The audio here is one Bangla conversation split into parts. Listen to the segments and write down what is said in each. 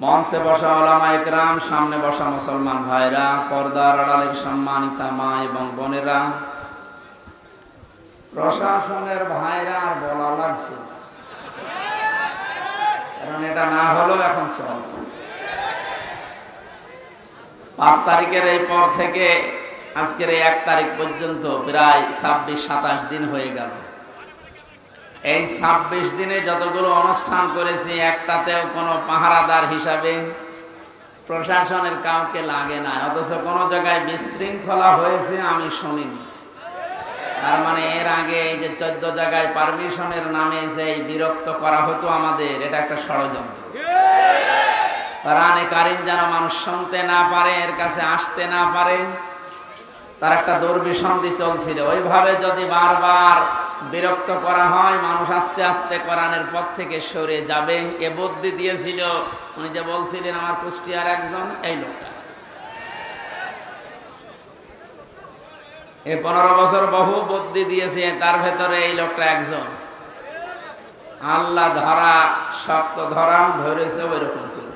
মঞ্চে বসা ওলামায়ে কেরাম, সামনে বসা মুসলমান ভাইরা, পর্দার আড়ালের সম্মানিতা মা এবং বোনেরা, প্রশাসনের ভাইরা, আর বলা লাগছে কারণ এটা না হলেও এখন চলছে। 5 তারিখের এই পর থেকে আজকের এই 1 তারিখ পর্যন্ত প্রায় 26-27 দিন হয়ে গেল। এই 26 দিনে যতগুলো অনুষ্ঠান করেছি, একটাতেও কোনো পাহারাদার হিসাবে প্রশাসনের কাউকে লাগে না, অথচ কোনো জায়গায় বিশৃঙ্খলা হয়েছে আমি শুনিনি। তার মানে এর আগে এই যে 14 জায়গায় পারমিশনের নামে যে বিরক্ত করা হতো আমাদের, এটা একটা ষড়যন্ত্র। কোরআনে কারীম যেন মানুষ শুনতে না পারে, এর কাছে আসতে না পারে, তার একটা দুর্বিসন্ধি চলছিল। ওইভাবে যদি বারবার বিরক্ত করা হয়, মানুষ আস্তে আস্তে কোরআনের পথ থেকে সরে যাবে, এ বুদ্ধি দিয়েছিল উনি যে বলছিলেন আমার কুষ্টিয়ার একজন, এই লোকটা। এই 15 বছর বহু বুদ্ধি দিয়েছে, তার ভেতরে এই লোকটা একজন। আল্লাহ ধরা শক্ত ধরা ধরেছে ওইরকম করে।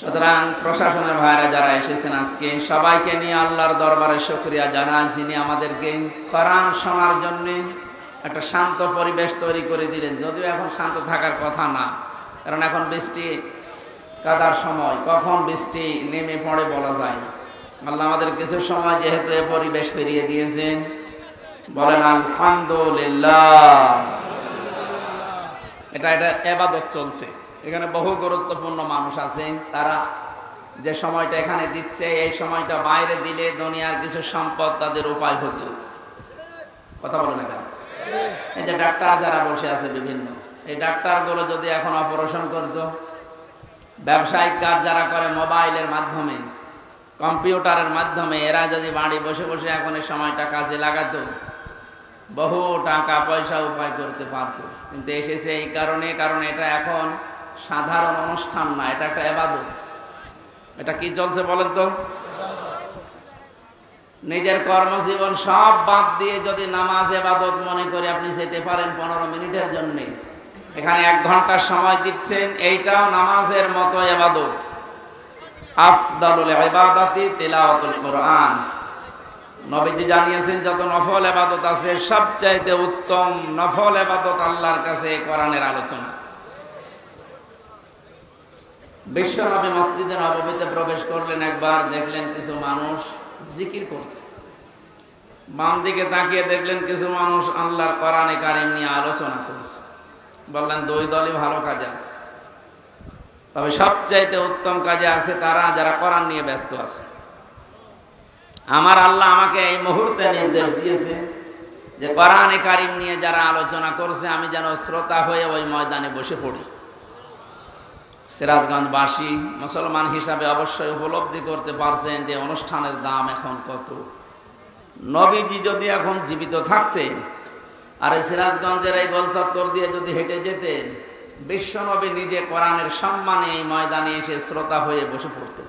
সুতরাং প্রশাসনের ভাইরা যারা এসেছেন আজকে, সবাইকে নিয়ে আল্লাহর দরবারে শুকরিয়া জানাই, যিনি আমাদেরকে কোরআন শোনার জন্য একটা শান্ত পরিবেশ তৈরি করে দিলেন। যদিও এখন শান্ত থাকার কথা না, কারণ এখন বৃষ্টি কাদার সময়, কখন বৃষ্টি নেমে পড়ে বলা যায় না। আল্লাহ আমাদের কিছু সময় যেহেতু এ পরিবেশ ফিরিয়ে দিয়েছেন, বলেন আলহামদুলিল্লাহ। এটা ইবাদত চলছে। এখানে বহু গুরুত্বপূর্ণ মানুষ আছে, তারা যে সময়টা এখানে দিচ্ছে, এই সময়টা বাইরে দিলে দুনিয়ার কিছু সম্পদ তাদের উপায় হতো। কথা বলে না কেন? এই যে ডাক্তার যারা বসে আছে বিভিন্ন, এই ডাক্তারগুলো যদি এখন অপারেশন করতো, ব্যবসায়িক কাজ যারা করে মোবাইলের মাধ্যমে, কম্পিউটারের মাধ্যমে, এরা যদি বাড়ি বসে বসে এখন এই সময়টা কাজে লাগাতো, বহু টাকা পয়সা উপায় করতে পারতো। কিন্তু এসেছে এই কারণে, কারণ এটা এখন সাধারণ অনুষ্ঠান না, এটা একটা ইবাদত। এটা কি চলছে বলেন তো? নিজের কর্মজীবন সব বাদ দিয়ে যদি নামাজ ইবাদত মনে করে আপনি যেতে পারেন 15 মিনিটের জন্য, এখানে 1 ঘন্টা সময় দিচ্ছেন, এইটাও নামাজের মতো ইবাদত। আফদালুল ইবাদাতি তিলাওয়াতুল কোরআন। নবীজি জানিয়েছেন যত নফল ইবাদত আছে, সবচাইতে উত্তম নফল ইবাদত আল্লাহর কাছে কোরআনের আলোচনা। বিশ্বনবী মসজিদে নববীতে প্রবেশ করলেন, একবার দেখলেন কিছু মানুষ জিকির করছে। বাম দিকে তাকিয়ে দেখলেন কিছু মানুষ আল্লাহর কোরআনে কারীম নিয়ে আলোচনা করছে। বললেন 2 দলই ভালো কাজে আছে, তবে সবচাইতে উত্তম কাজে আছে তারা যারা কোরআন নিয়ে ব্যস্ত আছে। আমার আল্লাহ আমাকে এই মুহূর্তে নির্দেশ দিয়েছে যে কোরআনে কারীম নিয়ে যারা আলোচনা করছে, আমি যেন শ্রোতা হয়ে ওই ময়দানে বসে পড়ি। সিরাজগঞ্জবাসী মুসলমান হিসাবে অবশ্যই উপলব্ধি করতে পারছেন যে অনুষ্ঠানের দাম এখন কত। নবীজি যদি এখন জীবিত থাকতেন আর এই সিরাজগঞ্জের এই গোল চত্বর দিয়ে যদি হেঁটে যেতেন, বিশ্বনবী নিজে কোরআনের সম্মানে এই ময়দানে এসে শ্রোতা হয়ে বসে পড়তেন।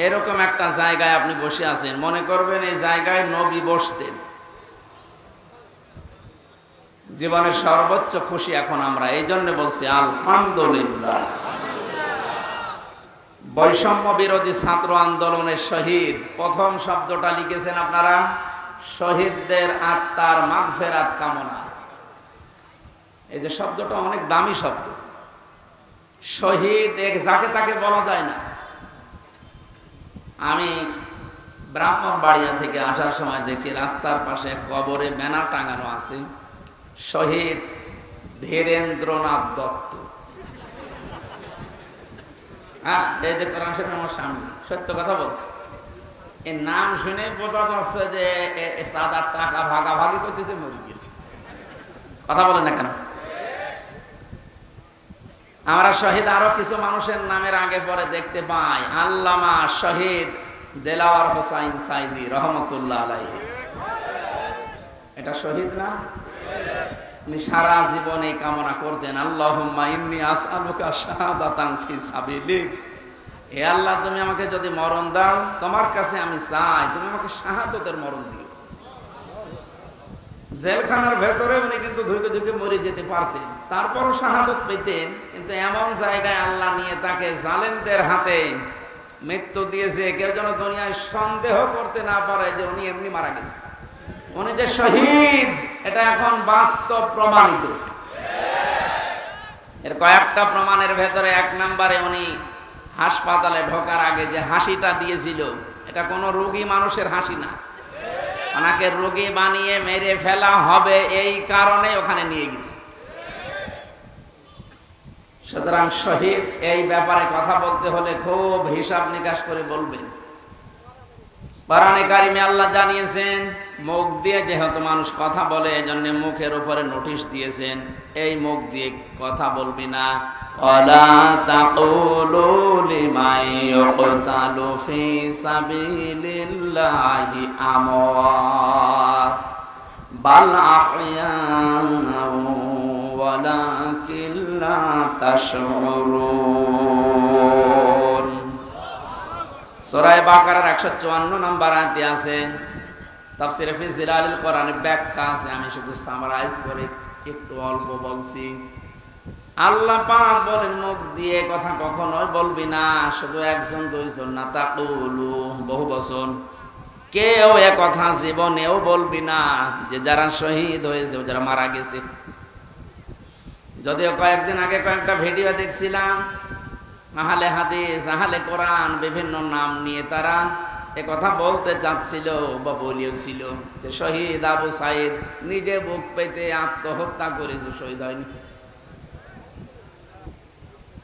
এরকম একটা জায়গায় আপনি বসে আছেন, মনে করবেন এই জায়গায় নবী বসতেন। জীবনের সর্বোচ্চ খুশি এখন আমরা, এই জন্য বলছি আলহামদুলিল্লাহ। বৈষম্য বিরোধী ছাত্র আন্দোলনের শহীদ, প্রথম শব্দটা লিখেছেন আপনারা, শহীদদের আত্মার মাগফিরাত কামনা। এই যে শব্দটা অনেক দামি শব্দ। শহীদ এক যাকে তাকে বলা যায় না। আমি ব্রাহ্মণবাড়িয়া থেকে আসার সময় দেখি রাস্তার পাশে কবরে ব্যানার টাঙানো আছে, শহীদ ধীরেন্দ্রনাথ দত্ত। হ্যাঁ, এই যে কোরআন শরীফ আমার সামনে, সত্য কথা বলছে। এই নাম শুনে বোঝা যাচ্ছে যে সাদার টাকা ভাগাভাগি করতেছে, মরে গেছে। কথা বলে না কেন? আমরা শহীদ আরো কিছু মানুষের নামের আগে পরে দেখতে পাই। আল্লামা শহীদ দেলাওয়ার হোসাইন সাইদি রহমতুল্লাহ আলাইহি, এটা শহীদ না? উনি সারা জীবন এই কামনা করতেন, আল্লাহুম্মা ইন্নী আসআলুকা শাহাদাতান ফি সাবিলিক। হে আল্লাহ, তুমি আমাকে যদি মরণ দাও, তোমার কাছে আমি চাই তুমি আমাকে শাহাদতের মরণ দিও। জেলখানার ভেতরে উনি কিন্তু ধুকে ধুকে মরে যেতে পারতেন, তারপরও শাহাদত পেতেন। কিন্তু এমন জায়গায় আল্লাহ নিয়ে তাকে জালেমদের হাতে মৃত্যু দিয়েছে, কেউ যেন দুনিয়ায় সন্দেহ করতে না পারে যে উনি এমনি মারা গেছে। উনি যে শহীদ এটা এখন বাস্তব প্রমাণিত। এর কয়েকটা প্রমাণের ভেতরে এক নম্বরে উনি হাসপাতালে ঢোকার আগে যে হাসিটা দিয়েছিল, এটা কোনো রোগী মানুষের হাসি না, ওনাকে রোগী বানিয়ে মেরে ফেলা হবে এই কারণে ওখানে নিয়ে গেছে। সুতরাং শহীদ এই ব্যাপারে কথা বলতে হলে খুব হিসাব নিকাশ করে বলবেন। কোরআনে কারিমে আল্লাহ জানিয়েছেন, মুখ দিয়ে যেহেতু মানুষ কথা বলে এজন্য মুখের উপরে নোটিশ দিয়েছেন, এই মুখ দিয়ে কথা বলবি না। ওয়ালা তাকুলু লিমান ইউকতালু ফি সাবিলিল্লাহি আমওয়াত বাল আহইয়াউ ওয়ালাকিন লা তাশউরুন। সূরা বাকারার 154 নম্বর আয়াতে আছে, তাফসীরে ফি জিলালিল কোরআনের ব্যাখ্যা আছে, আমি শুধু সামারাইজ করে একটু অল্প বলছি। আল্লাহ পাক বলেন মুখ দিয়ে কথা কখনোই বলবি না, শুধু একজন দুইজন না, তাকুলু বহু বচন, কেউ এ কথা জীবনেও বলবি না যে যারা শহীদ হয়েছে, যারা মারা গেছে। যদিও কয়েকদিন আগে কয়েকটা ভিডিও দেখছিলাম, আহলে হাদিস, আহলে কোরআন বিভিন্ন নাম নিয়ে তারা এ কথা বলতে চাচ্ছিল বা বলিয়েছিল যে শহীদ আবু সাইদ নিজে বুক পেতে আত্মহত্যা করেছে, শহীদ হয়নি।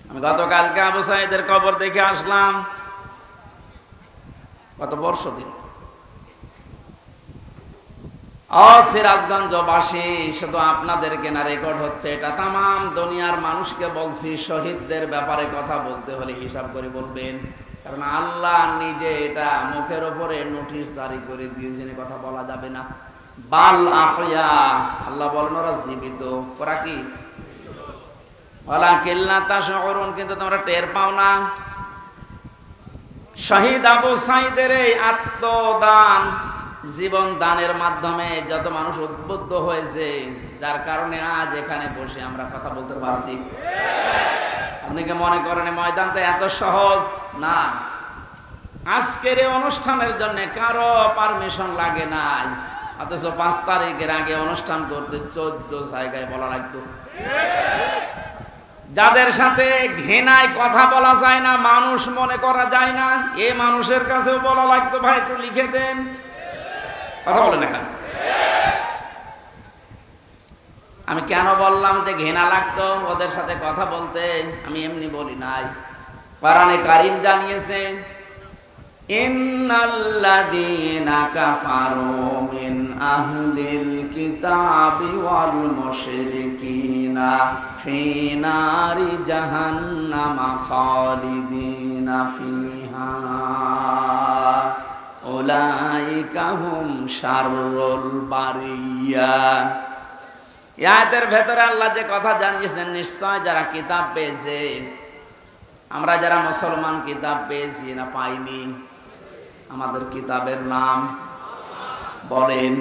আমি গতকালকে আবু সাইদের কবর দেখে আসলাম, কত বর্ষ দিন। সিরাজগঞ্জবাসী, শুধু আপনাদেরকে না রেকর্ড হচ্ছে, এটা তামাম দুনিয়ার মানুষকে বলছি, শহীদদের ব্যাপারে কথা বলতে হলে হিসাব করে বলবেন, কারণ আল্লাহ নিজে এটা মুখের উপরে নোটিশ জারি করে দিয়েছেন, কথা বলা যাবে না। বাল আহইয়া, আল্লাহ বলেন ওরা জীবিত, ওরা কি ওয়ালাকিন লা তাশউরুন, কিন্তু তোমরা টের পাও না। শহীদ আবু সাইদের এই আত্মদান, জীবন দানের মাধ্যমে যত মানুষ উদ্বুদ্ধ হয়েছে, যার কারণে আজ এখানে বসে আমরা কথা বলতে পারছি। আপনি কি মনে করেন ময়দানটা এত সহজ না? আজকের এই অনুষ্ঠানের জন্য কারো পারমিশন লাগে নাই, অথচ 5 তারিখের আগে অনুষ্ঠান করতে 14 জায়গায় বলা লাগতো। যাদের সাথে ঘৃণায় কথা বলা যায় না, মানুষ মনে করা যায় না, এই মানুষের কাছেও বলা লাগতো ভাই একটু লিখে দেন, কথা বলে না। আমি কেন বললাম যে ঘৃণা লাগতো ওদের সাথে কথা বলতে? আমি এমনি বলি নাই, কোরআনে কারীম জানিয়েছে, ইন্নাল্লাযীনা কাফারু মিন আহলিল কিতাবি ওয়াল মুশরিকিনা ফি নারি জাহান্নামা খালিদিনা ফিহা উলাইকা হুম শাররুল বারিয়া। আয়াতের ভেতরে আল্লাহ যে কথা জানিয়েছেন, নিশ্চয় যারা কিতাব পেয়েছে, আমরা যারা মুসলমান কিতাব পেয়েছি না পাইনি? আমাদের কিতাবের নাম বলেন।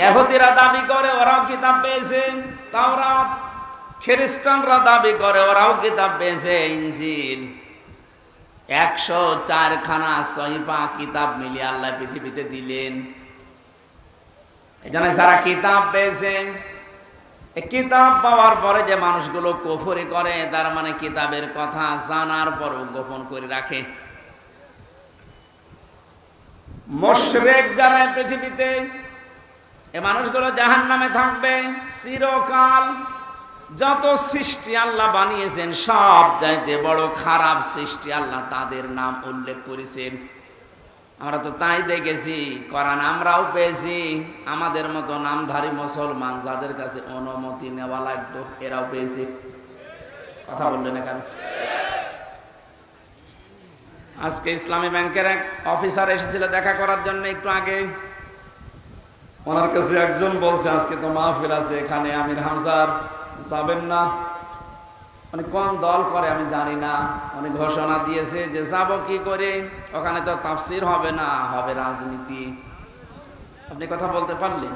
ইহুদিরা দাবি করে ওরাও কিতাব পেয়েছে তাওরাত, খ্রিস্টানরা দাবি করে ওরাও কিতাব পেয়েছে ইনজিল। 104 খানা সহিফা কিতাব মিলিয়ে আল্লাহ পৃথিবীতে দিলেন। এখানে যারা কিতাব পেয়েছে, কিতাব পাওয়ার পরে যে মানুষগুলো কুফরি করে, তার মানে কিতাবের কথা জানার পরও গোপন করে রাখে। মুশরিক যারা পৃথিবীতে, এই মানুষগুলো জাহান্নামে থাকবে চিরকাল। যত সৃষ্টি আল্লাহ বানিয়েছেন সব চাইতে বড় খারাপ সৃষ্টি আল্লাহ তাদের নাম উল্লেখ করেছেন। আমরা তো তাই দেখেছি, কোরআন আমরাও পেয়েছি। আমাদের মতো নামধারী মুসলমান যাদের কাছে অনুমতি নেওয়া লাগতো, এরাও পেয়েছে। কথা বললেন না কেন? আজকে ইসলামী ব্যাংকের এক অফিসার এসেছিল দেখা করার জন্য একটু আগে। ওনার কাছে একজন বলছে আজকে তো মাহফিল আছে এখানে, আমির হামজার যাবেন না? মানে কোন দল করে আমি জানি না, উনি ঘোষণা দিয়েছে যে যাব কি করে, ওখানে তো তাফসীর হবে না, হবে রাজনীতি। আপনি কথা বলতে পারলেন?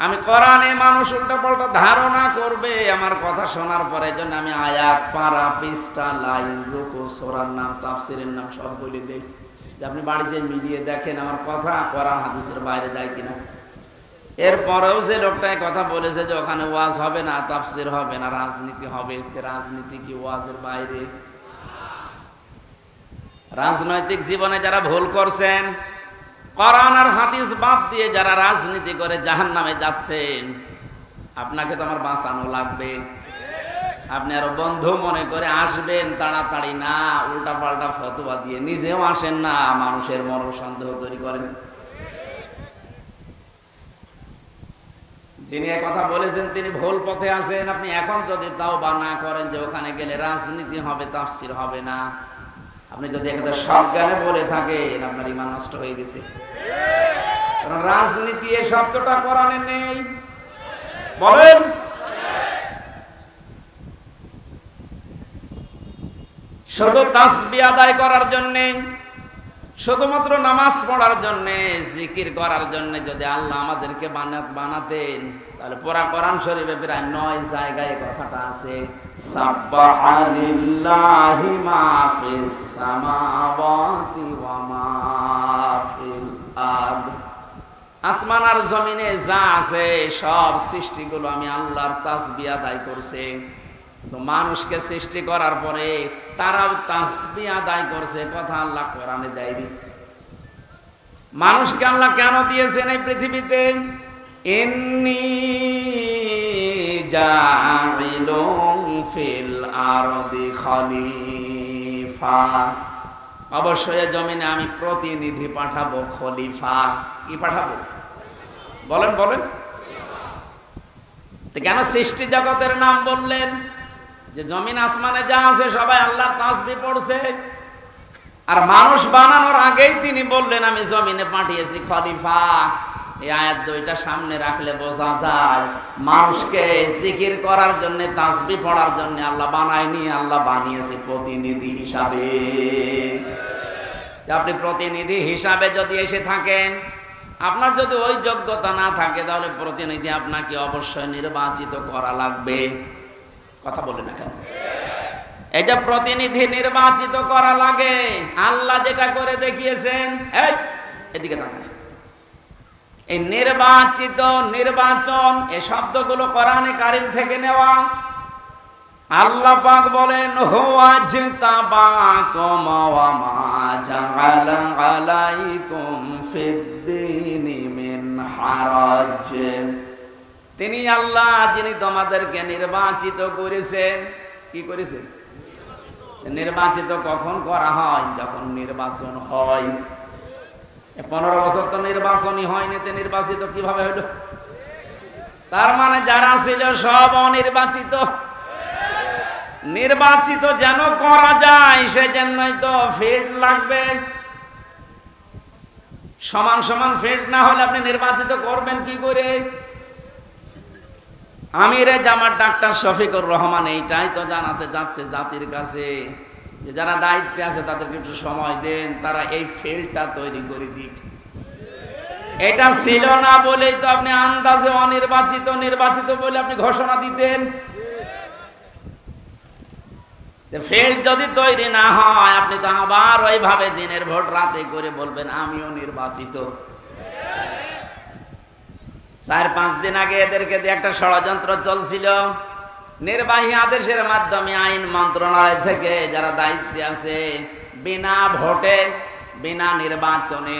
আমি কোরআনে মানুষ উল্টা পাল্টা ধারণা করবে আমার কথা শোনার পরে, জন্য আমি আয়াত, পারা, পৃষ্ঠা, লাইন, রুকু, সূরার নাম, তাফসীরের নাম সব বলে দেই, যে আপনি বাড়িতে মিলিয়ে দেখেন আমার কথা কোরআন হাদিসের বাইরে যায় কিনা। এরপরেও যে লোকটা কথা বলেছে যে ওখানে ওয়াজ হবে না, তাফসীর হবে না, রাজনীতি হবে, রাজনীতি কি ওয়াজের বাইরে? রাজনৈতিক জীবনে যারা ভুল করছেন, কোরআন আর হাদিস বাদ দিয়ে যারা রাজনীতি করে জাহান্নামে যাচ্ছেন, আপনাকে তো আমার বাঁচানো লাগবে। আপনি আরো বন্ধু মনে করে আসবেন তাড়াতাড়ি না, উল্টা পাল্টা ফতোয়া দিয়ে নিজেও আসেন না, মানুষের মরণ সন্দেহ তৈরি করেন। যিনি কথা বলেছেন তিনি ভুল পথে আছেন। আপনি এখন যদি তাওবা না করেন যে ওখানে গেলে রাজনীতি হবে, তাফসীর হবে না, আপনি যদি একটা সজ্ঞানে বলে থাকেন, আপনার ঈমান নষ্ট হয়ে গেছে। কারণ রাজনীতি এই শব্দটা কোরআনে নেই। বলেন, শুধু তাসবিহ আদায় করার জন্য, শুধুমাত্র নামাজ পড়ার জন্য, জিকির করার জন্য যদি আল্লাহ আমাদেরকে বানাতেন, তাহলে পুরা কোরআন শরীফে প্রায় 9 জায়গায় কথাটা আছে, সাব্বাহা লিল্লাহি মা ফিস সামাওয়াতি ওয়া মা ফিল আরদ। আসমান আর জমিনে যা আছে সব সৃষ্টিগুলো আমি আল্লাহর তাসবিহ আদায় করছে। তো মানুষকে সৃষ্টি করার পরে তারাও তাসবিহ আদায় করছে, কথা আল্লাহ কোরআনে দেয়নি। মানুষকে আল্লাহ কেন দিয়েছেন এই পৃথিবীতে? ইন্নী জাইলুন ফিল আরদি খলিফা, অবশ্যই জমিনে আমি প্রতিনিধি পাঠাবো, খলিফা। কি পাঠাবো? বলেন বলেন। তো কেন সৃষ্টি জগতের নাম বললেন? যে জমিন আসমানে যা আছে সবাই আল্লাহর তাসবিহ পড়ছে, আর মানুষ বানানোর আগেই তিনি বললেন আমি জমিনে পাঠিয়েছি খলিফা। এই আয়াত দুইটা সামনে রাখলে বোঝা যায় মানুষকে জিকির করার জন্য, তাসবিহ পড়ার জন্য আল্লাহ বানায়নি, আল্লাহ বানিয়েছে প্রতিনিধি হিসাবে। আপনি প্রতিনিধি হিসাবে যদি এসে থাকেন, আপনার যদি ওই যোগ্যতা না থাকে, তাহলে প্রতিনিধি আপনাকে অবশ্যই নির্বাচিত করা লাগবে। কথা বলে না কেন? এটা প্রতিনিধি নির্বাচিত করা লাগে। আল্লাহ যেটা করে দেখিয়েছেন, এদিকে তাকান, এই নির্বাচিত, নির্বাচন, এই শব্দগুলো কোরআনে কারীম থেকে নেওয়া। আল্লাহ পাক বলেন, হুয়াজতাবাকুম ওয়া মা জাআলা আলাইকুম ফিদ-দীনি মিন হারাজ। তিনি আল্লাহ যিনি তোমাদেরকে নির্বাচিত করেছেন। কি করেছেন? নির্বাচিত কখন করা হয়? যখন নির্বাচন হয়। 15 বছর তো নির্বাচনই হয়নি, তো নির্বাচিত কিভাবে হইল? তার মানে যারা ছিল সব অনির্বাচিত। নির্বাচিত যেন করা যায় সেজন্যই তো ফিল্ড লাগবে। সমান সমান ফিল্ড না হলে আপনি নির্বাচিত করবেন কি করে? আমিরে জামাত ডাক্তার শফিকুর রহমান এইটাই তো জানাতে যাচ্ছে জাতির কাছে, যে যারা দায়িত্বে আছে তাদেরকে একটু সময় দেন, তারা এই ফিল্ডটা তৈরি করে দিক। এটা ছিল না বলেই তো আপনি আন্দাজে অনির্বাচিত, নির্বাচিত বলে আপনি ঘোষণা দিতেন। ফিল্ড যদি তৈরি না হয়, আপনি তো আবার ওইভাবে দিনের ভোট রাতে করে বলবেন আমিও নির্বাচিত। 4-5 দিন আগে এদেরকে দিয়ে একটা ষড়যন্ত্র চলছিল। নির্বাহী আদেশের মাধ্যমে আইন মন্ত্রণালয় থেকে যারা দায়িত্বে আছে, বিনা ভোটে, বিনা নির্বাচনে,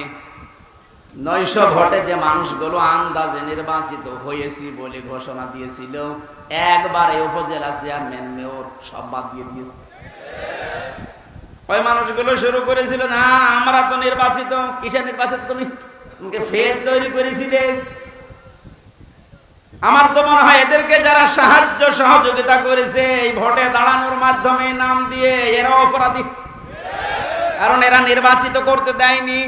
900 ভোটে যে মানুষগুলো আন্দাজে নির্বাচিত হয়েছি বলে ঘোষণা দিয়েছিল, একবারে উপজেলা চেয়ারম্যান, মেয়র সব বাদ দিয়ে দিয়েছে। ওই মানুষগুলো শুরু করেছিল, না আমরা তো নির্বাচিত। কিসে নির্বাচিত? তুমি ফের তৈরি করেছিলে। আমার তো মনে হয় এদেরকে যারা সাহায্য সহযোগিতা করেছে এই ভোটে দাঁড়ানোর মাধ্যমে নাম দিয়ে, এরা অপরাধী। কারণ এরা নির্বাচিত করতে দেয়নি।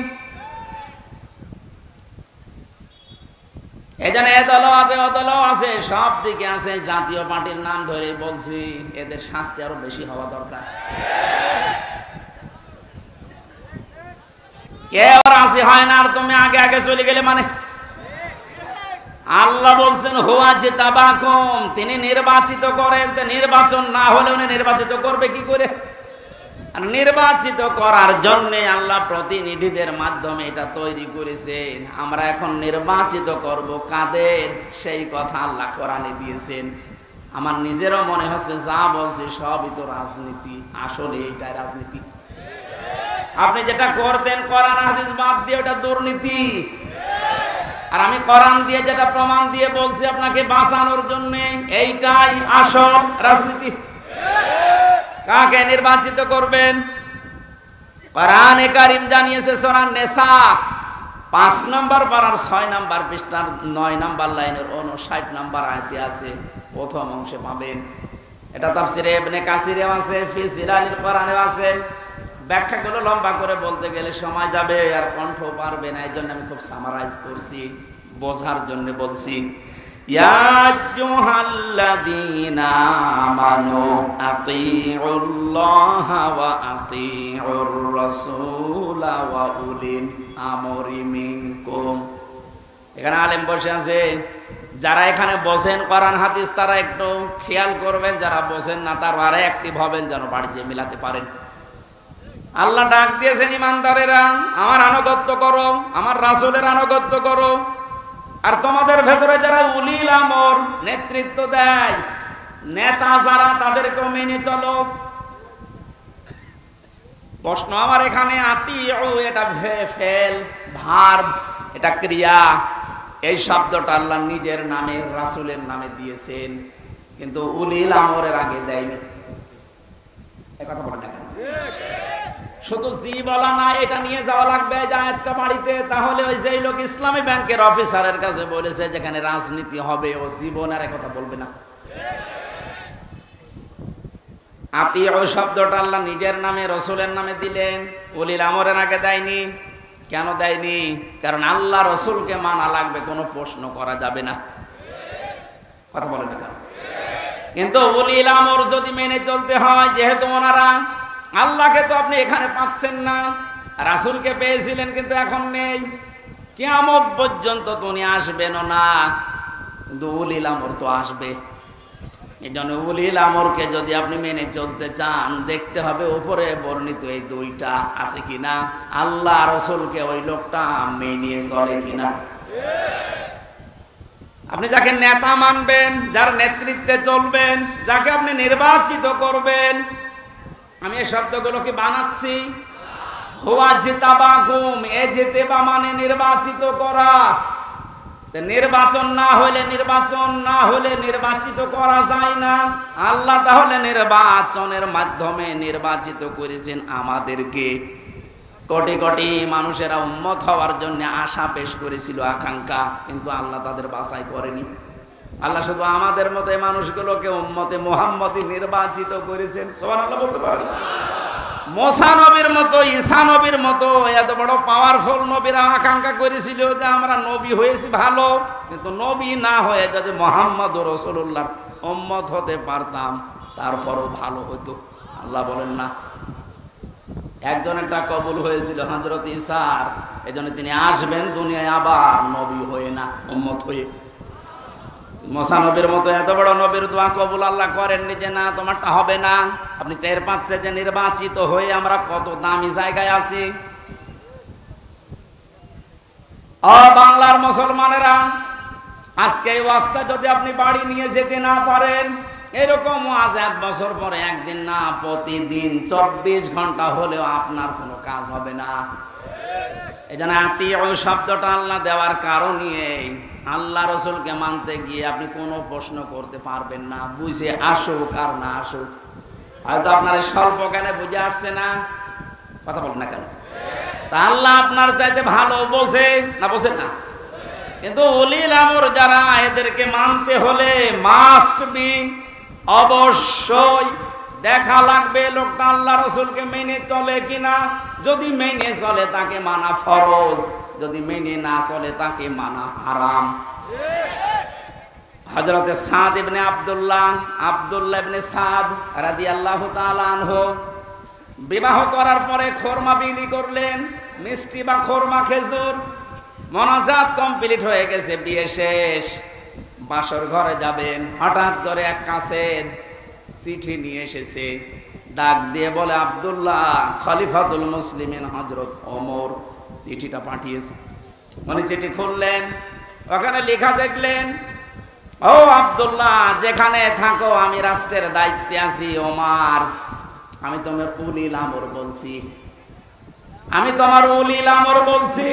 এজন্য এ দলও আছে, ও দলও আছে, সব দিকে আছে। জাতীয় পার্টির নাম ধরে বলছি, এদের শাস্তি আরো বেশি হওয়া দরকার। কেউ রাজি হয় না, আর তুমি আগে আগে চলে গেলে মানে আল্লাহ বলছেন হুয়া জিতাবাকুম, তিনি নির্বাচিত করেন। তো নির্বাচন না হলে উনি নির্বাচিত করবে কি করে? আর নির্বাচিত করার জন্য আল্লাহ প্রতিনিধিদের মাধ্যমে এটা তৈরি করেছেন। আমরা এখন নির্বাচিত করব কাদের, সেই কথা আল্লাহ কোরআনে দিয়েছেন। আমার নিজেরও মনে হচ্ছে যা বলছি সবই তো রাজনীতি, আসলে এইটাই রাজনীতি। আপনি যেটা করতেন কোরআন হাদিস বাদ দিয়ে ওটা দুর্নীতি। আর আমি কোরআন দিয়ে যেটা প্রমাণ দিয়ে বলছি আপনাকে বাঁচানোর জন্য, এইটাই আসল রাজনীতি। কাকে নির্বাচিত করবেন? কোরআনে কারীম জানিয়েছে সূরা নিসা 5 নম্বর পারার 6 নম্বর পৃষ্ঠার 9 নম্বর লাইনের 59 নম্বর আয়াতে আছে, প্রথম অংশে পাবেন। এটা তাফসিরে ইবনে কাসিরে আছে, ফি জিলালিল কোরআনে আছে। ব্যাখ্যাগুলো লম্বা করে বলতে গেলে সময় যাবে আর কণ্ঠ পারবে না, এইজন্য আমি খুব সামারাইজ করছি, বোঝার জন্য বলছি। ইয়া আইয়ুহাল্লাযীনা আমানু আতিউল্লাহা ওয়া আতিউর রাসূলা ওয়া উলিল আমরি মিনকুম। এখানে আলেম বসে আছে, যারা এখানে বসেন কোরআন হাদিস তারা একটু খেয়াল করবেন, যারা বসেন না তারা আরে অ্যাক্টিভ হবেন যেন বাড়িতে মিলাতে পারেন। আল্লাহ ডাক দিয়েছেন ইমানদারেরা, আমার আনুগত্য করো, আমার রাসূলের আনুগত্য করো। আর তোমাদের ভেতরে যারা উলিল আমর, নেতৃত্ব দেয়, নেতা যারা, তাদেরকে মেনে চলো। প্রশ্ন আমার এখানে, আতিউ এটা ফেল, ভার্ব, এটা ক্রিয়া। এই শব্দটা আল্লাহ নিজের নামে রাসূলের নামে দিয়েছেন, কিন্তু উলিল আমরের আগে দেয়নি। এই কথা বলেন না কেন? শুধু জি বলা না, এটা নিয়ে যাওয়া লাগবে জায়েদটা বাড়িতে। তাহলে ওই যেই লোক ইসলামী ব্যাংকের অফিসারের কাছে বলেছে যেখানে রাজনীতি হবে, ও জীবনের কথা বলবে না। আতিউ শব্দটা আল্লাহ নিজের নামে রাসূলের নামে দিলেন, উলিল আমরের আগে দেয়নি। কেন দেয়নি? কারণ আল্লাহ রাসূলকে মানা লাগবে, কোনো প্রশ্ন করা যাবে না। কথা বলেন না কেন? কিন্তু উলিল আমর যদি মেনে চলতে হয়, যেহেতু ওনারা, আল্লাহকে তো আপনি এখানে পাচ্ছেন না, রাসূলকে পেয়েছিলেন কিন্তু এখন নেই, কিয়ামত পর্যন্ত তো উনি আসবেন না, কিন্তু উলিল আমর তো আসবে। এই জন্য উলিল আমরকে যদি আপনি মেনে চলতে চান, দেখতে হবে উপরে বর্ণিত এই দুইটা আছে কিনা, আল্লাহ রাসূলকে ওই লোকটা মেনে চলে কিনা। আপনি যাকে নেতা মানবেন, যার নেতৃত্বে চলবেন, যাকে আপনি নির্বাচিত করবেন, আমি এই শব্দগুলোকে বানাচ্ছি। হুয়া জিতাবাকুম, এ জিতেবা মানে নির্বাচিত করা। নির্বাচন না হলে নির্বাচিত করা যায় না। আল্লাহ তাহলে নির্বাচনের মাধ্যমে নির্বাচিত করেছেন আমাদেরকে। কোটি কোটি মানুষেরা উম্মত হওয়ার জন্য আশা পেশ করেছিল, আকাঙ্ক্ষা, কিন্তু আল্লাহ তাদের বাছাই করেনি। আল্লাহ শুধু আমাদের মতো মানুষগুলোকে উম্মতে মুহাম্মদী নির্বাচিত করেছেন। সুবহানাল্লাহ বলতে পারেন? মুসা নবীর মতো, ঈসা নবীর মতো এত বড় পাওয়ারফুল নবীরা আকাঙ্ক্ষা করেছিল যে আমরা নবী হয়েছি ভালো, কিন্তু নবী না হয়ে যদি মুহাম্মদুর রাসূলুল্লাহর উম্মত হতে পারতাম তারপরও ভালো হতো। আল্লাহ বলেন না, একজনেরটা কবুল হয়েছিল হযরত ঈসার, এজন্য তিনি আসবেন দুনিয়ায় আবার নবী হয়ে না, উম্মত হয়ে। মুসা নবীর মতো এত বড় নবীর দোয়া কবুল আল্লাহ করেননি যে না তোমারটা হবে না। আপনি টের পাচ্ছেন যে নির্বাচিত হয়ে আমরা কত দামি জায়গায় আছি। বাংলার মুসলমানেরা, আজকে এই ওয়াজটা যদি আপনি বাড়ি নিয়ে যেতে না পারেন, এরকম ওয়াজ 1 বছর পরে একদিন না, প্রতিদিন 24 ঘন্টা হলেও আপনার কোনো কাজ হবে না। এই জন্য আতিউ শব্দটা আল্লাহ দেওয়ার কারণে আল্লাহ রাসূলকে মানতে গিয়ে আপনি কোনো প্রশ্ন করতে পারবেন না, বুঝে আসুক আর না আসুক। হয়তো আপনার স্বল্প জ্ঞানে বুঝে আসছে না, কথা বলেন না কেন? তা আল্লাহ আপনার চাইতে ভালো বোঝে না, বোঝেন না? কিন্তু উলিল আমর যারা, এদেরকে মানতে হলে মাস্ট বি, অবশ্যই দেখা লাগবে লোকটা আল্লাহ রাসূলকে মেনে চলে কিনা। যদি মেনে চলে তাকে মানা ফরজ, যদি মেনে না চলে তাকে মানা হারাম। হযরত সাদ ইবনে আব্দুল্লাহ ইবনে সাদ রাদিয়াল্লাহু তাআলা আনহু বিবাহ করার পরে খোরমা বিলি করলেন, মিষ্টি বা খোরমা খেজুর। মোনাজাত কমপ্লিট হয়ে গেছে, বিয়ে শেষ, বাসর ঘরে যাবেন, হঠাৎ করে এক কাছের চিঠি নিয়ে এসেছে, ডাক দিয়ে বলে আব্দুল্লাহ খলিফাতুল মুসলিমিন হযরত ওমর চিঠিটা পাঠিয়েছে। উনি চিঠি খুললেন, ওখানে লেখা দেখলেন, ও আব্দুল্লাহ যেখানে থাকো আমি রাষ্ট্রের দায়িত্বে আছি, ওমর আমি তোমার উলিল আমর বলছি, আমি তোমার উলিল আমর বলছি,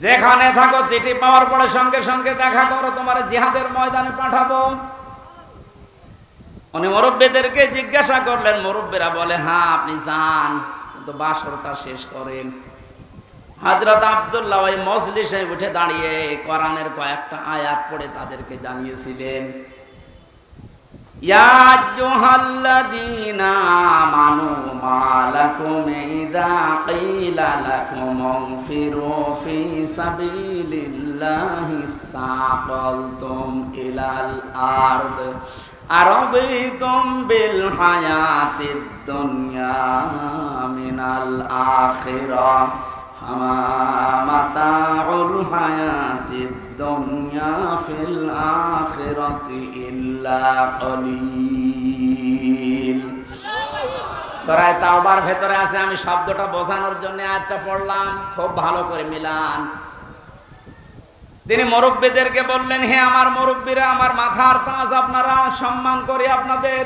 যেখানে থাকো চিঠি পাওয়ার পরে সঙ্গে সঙ্গে দেখা করো, তোমার জিহাদের ময়দানে পাঠাবো। উনি মুরব্বীদেরকে জিজ্ঞাসা করলেন, মুরব্বীরা বলে হ্যাঁ আপনি যান, কিন্তু বাসরটা শেষ করেন। হযরত আব্দুল্লাহ ওই মজলিসে উঠে দাঁড়িয়ে কোরআনের কয়েকটা আয়াত পড়ে তাদেরকে জানিয়েছিলেন, ইয়া আইয়ুহাল্লাযীনা আমানু মা লাকুম ইযা ক্বিলা লাকুম ইনফিরু ফি সাবিলিল্লাহি সাকালতুম ইলাল আরদ আরাদিতুম বিল হায়াতিদ দুনিয়া মিনাল আখিরাহ ফামা মাতাউল হায়াতিদ দুনিয়া ফিল আখিরাতি ইল্লা কলিল। সূরা তাওবার ভেতরে আছে, আমি শব্দটা বোঝানোর জন্য আয়াতটা পড়লাম, খুব ভালো করে মিলান। তিনি মুরব্বীদেরকে বললেন, হে আমার মুরব্বীরা, আমার মাথার তাজ আপনারা, সম্মান করি আপনাদের।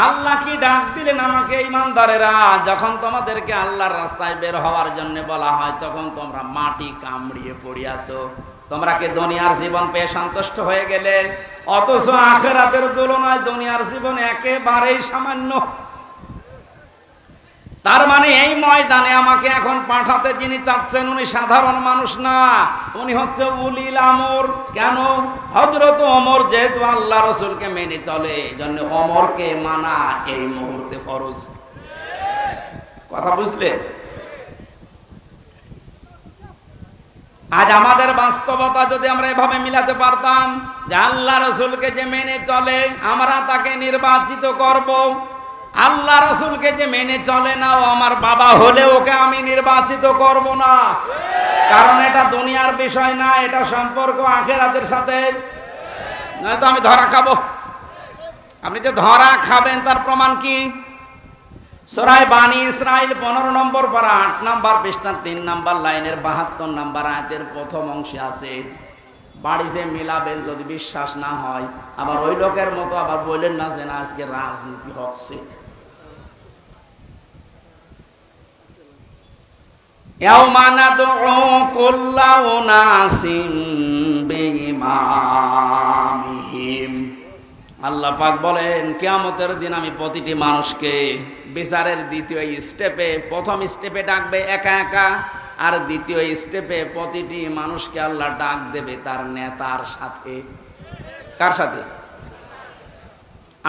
আল্লাহ কি ডাক দিলেন আমাকে, ঈমানদারেরা যখন তোমাদেরকে আল্লাহর রাস্তায় বের হওয়ার জন্য বলা হয় তখন তোমরা মাটি কামড়িয়ে পড়ে আছো। তোমরা কি দুনিয়ার জীবন পেয়ে সন্তুষ্ট হয়ে গেলে? অথচ আখিরাতের তুলনায় দুনিয়ার জীবন একেবারেই সামান্য। তার মানে এই ময়দানে আমাকে এখন পাঠাতে যিনি চাচ্ছেন উনি সাধারণ মানুষ না, উনি হচ্ছে উলিল আমর। কেন? হযরত ওমর যেহেতু আল্লাহ রাসূলকে মেনে চলে, এজন্য ওমরকে মানা এই মুহূর্তে ফরজ। কথা বুঝলে? আজ আমাদের বাস্তবতা যদি আমরা এভাবে মিলাতে পারতাম যে আল্লাহ রাসূলকে যে মেনে চলে আমরা তাকে নির্বাচিত করব, আল্লাহ রাসূলকে যে মেনে চলে না ও আমার বাবা হলে ওকে আমি নির্বাচিত করব না, কারণ এটা দুনিয়ার বিষয় না, এটা সম্পর্ক আখিরাতের সাথে। নয়তো আমি ধরা খাবো। আপনি যে ধরা খাবেন তার প্রমাণ কি? সূরা বানী ইসরাইল 15 নম্বর পারা 8 নম্বর পৃষ্ঠা 3 নম্বর লাইনের 72 নম্বর আয়াতের প্রথম অংশে আছে, বাড়ি যে মিলাবেন যদি বিশ্বাস না হয় আবার ওই লোকের মতো আবার বললেন না যে না আজকে রাজনীতি হচ্ছে। ইয়াউমা নাদউ কুল্লা উনাসিম বিইমামিহিম, আল্লাহ পাক বলেন কিয়ামতের দিন আমি প্রতিটি মানুষকে বিচারের দ্বিতীয় স্টেপে, প্রথম স্টেপে ডাকবে একা একা, আর দ্বিতীয় স্টেপে প্রতিটি মানুষকে আল্লাহ ডাক দেবে তার নেতার সাথে। কার সাথে?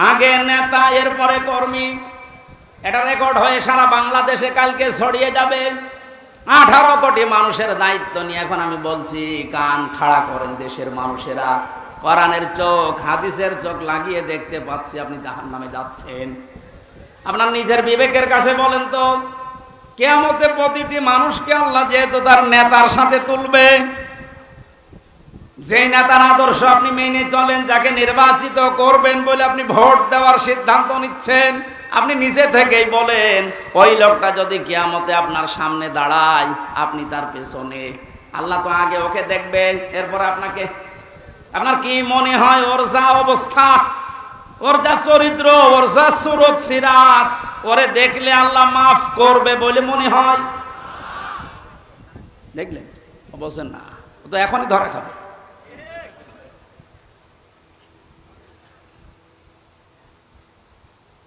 আগে নেতা, এরপরে কর্মী। এটা রেকর্ড হয়ে সারা বাংলাদেশে কালকে ছড়িয়ে যাবে। 18 কোটি মানুষের দায়িত্ব নিয়ে এখন আমি বলছি, কান খাড়া করেন দেশের মানুষেরা। কোরআনের চোখ, হাদিসের চোখ লাগিয়ে দেখতে পাচ্ছি আপনি জাহান্নামে যাচ্ছেন। আপনার নিজের বিবেকের কাছে বলেন তো, কিয়ামতে প্রতিটি মানুষকে আল্লাহ যেহেতু তার নেতার সাথে তুলবে, যে নেতার আদর্শ আপনি মেনে চলেন, যাকে নির্বাচিত করবেন বলে আপনি ভোট দেওয়ার সিদ্ধান্ত নিচ্ছেন, আপনি নিজে থেকেই বলেন ওই লোকটা যদি কিয়ামতে আপনার সামনে দাঁড়ায় আপনি তার পেছনে। আল্লাহ তো আগে ওকে দেখবে, এরপর আপনাকে। আপনার কি মনে হয় ওর যা অবস্থা, ওর যা চরিত্র, ওর যা সুরত সিরাত, ওরে দেখলে আল্লাহ মাফ করবে বলে মনে হয়? দেখলেন? বলছেন না, তো এখনই ধরা খাবে।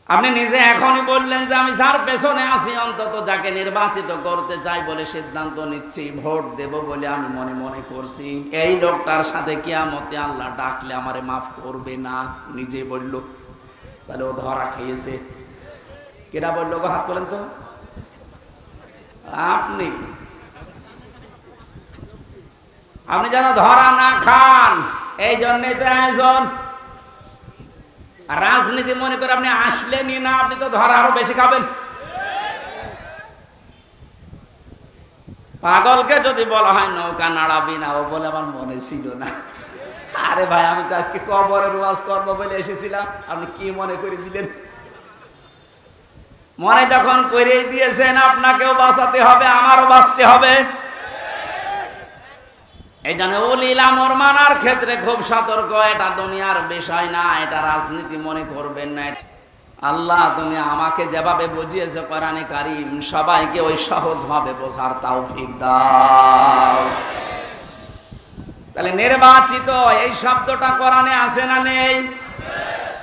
আপনি নিজে এখনই বললেন যে আমি যার পেছনে আছি, অন্তত যাকে নির্বাচিত করতে চাই বলে সিদ্ধান্ত নিচ্ছি, ভোট দেব বলে আমি মনে মনে করছি, এই লোকটার সাথে কিয়ামতে আল্লাহ ডাকলে আমারে মাফ করবে না, নিজে বলল। তাহলে ও ধরা খেয়েছে। কেরা বললো গো? হাত তোলেন তো। আপনি আপনি যেন ধরা না খান, এই জন্যই তো আয়োজন। রাজনীতি মনে করে আপনি আসলেনই না, আপনি তো ধরা আরো বেশি খাবেন। পাগলকে যদি বলা হয় নৌকা নাড়াবি না, ও বলে আমার মনে ছিল না। আরে ভাই, আমি তো আজকে কবরের ওয়াজ করবো বলে এসেছিলাম, আপনি কি মনে করে দিলেন? মনে যখন করে দিয়েছেন, আপনাকেও বাঁচাতে হবে, আমারও বাঁচতে হবে। এই জন্য উলিল আমর মানার ক্ষেত্রে খুব সতর্ক। এটা দুনিয়ার বিষয় না, এটা রাজনীতি মনে করবেন না। আল্লাহ, তুমি আমাকে যেভাবে বুঝিয়েছো কোরআনে কারীম, সবাইকে ওই সহজ ভাবে বোঝার তৌফিক দাও। তাহলে নির্বাচিত, এই শব্দটা কোরআনে আছে না নেই?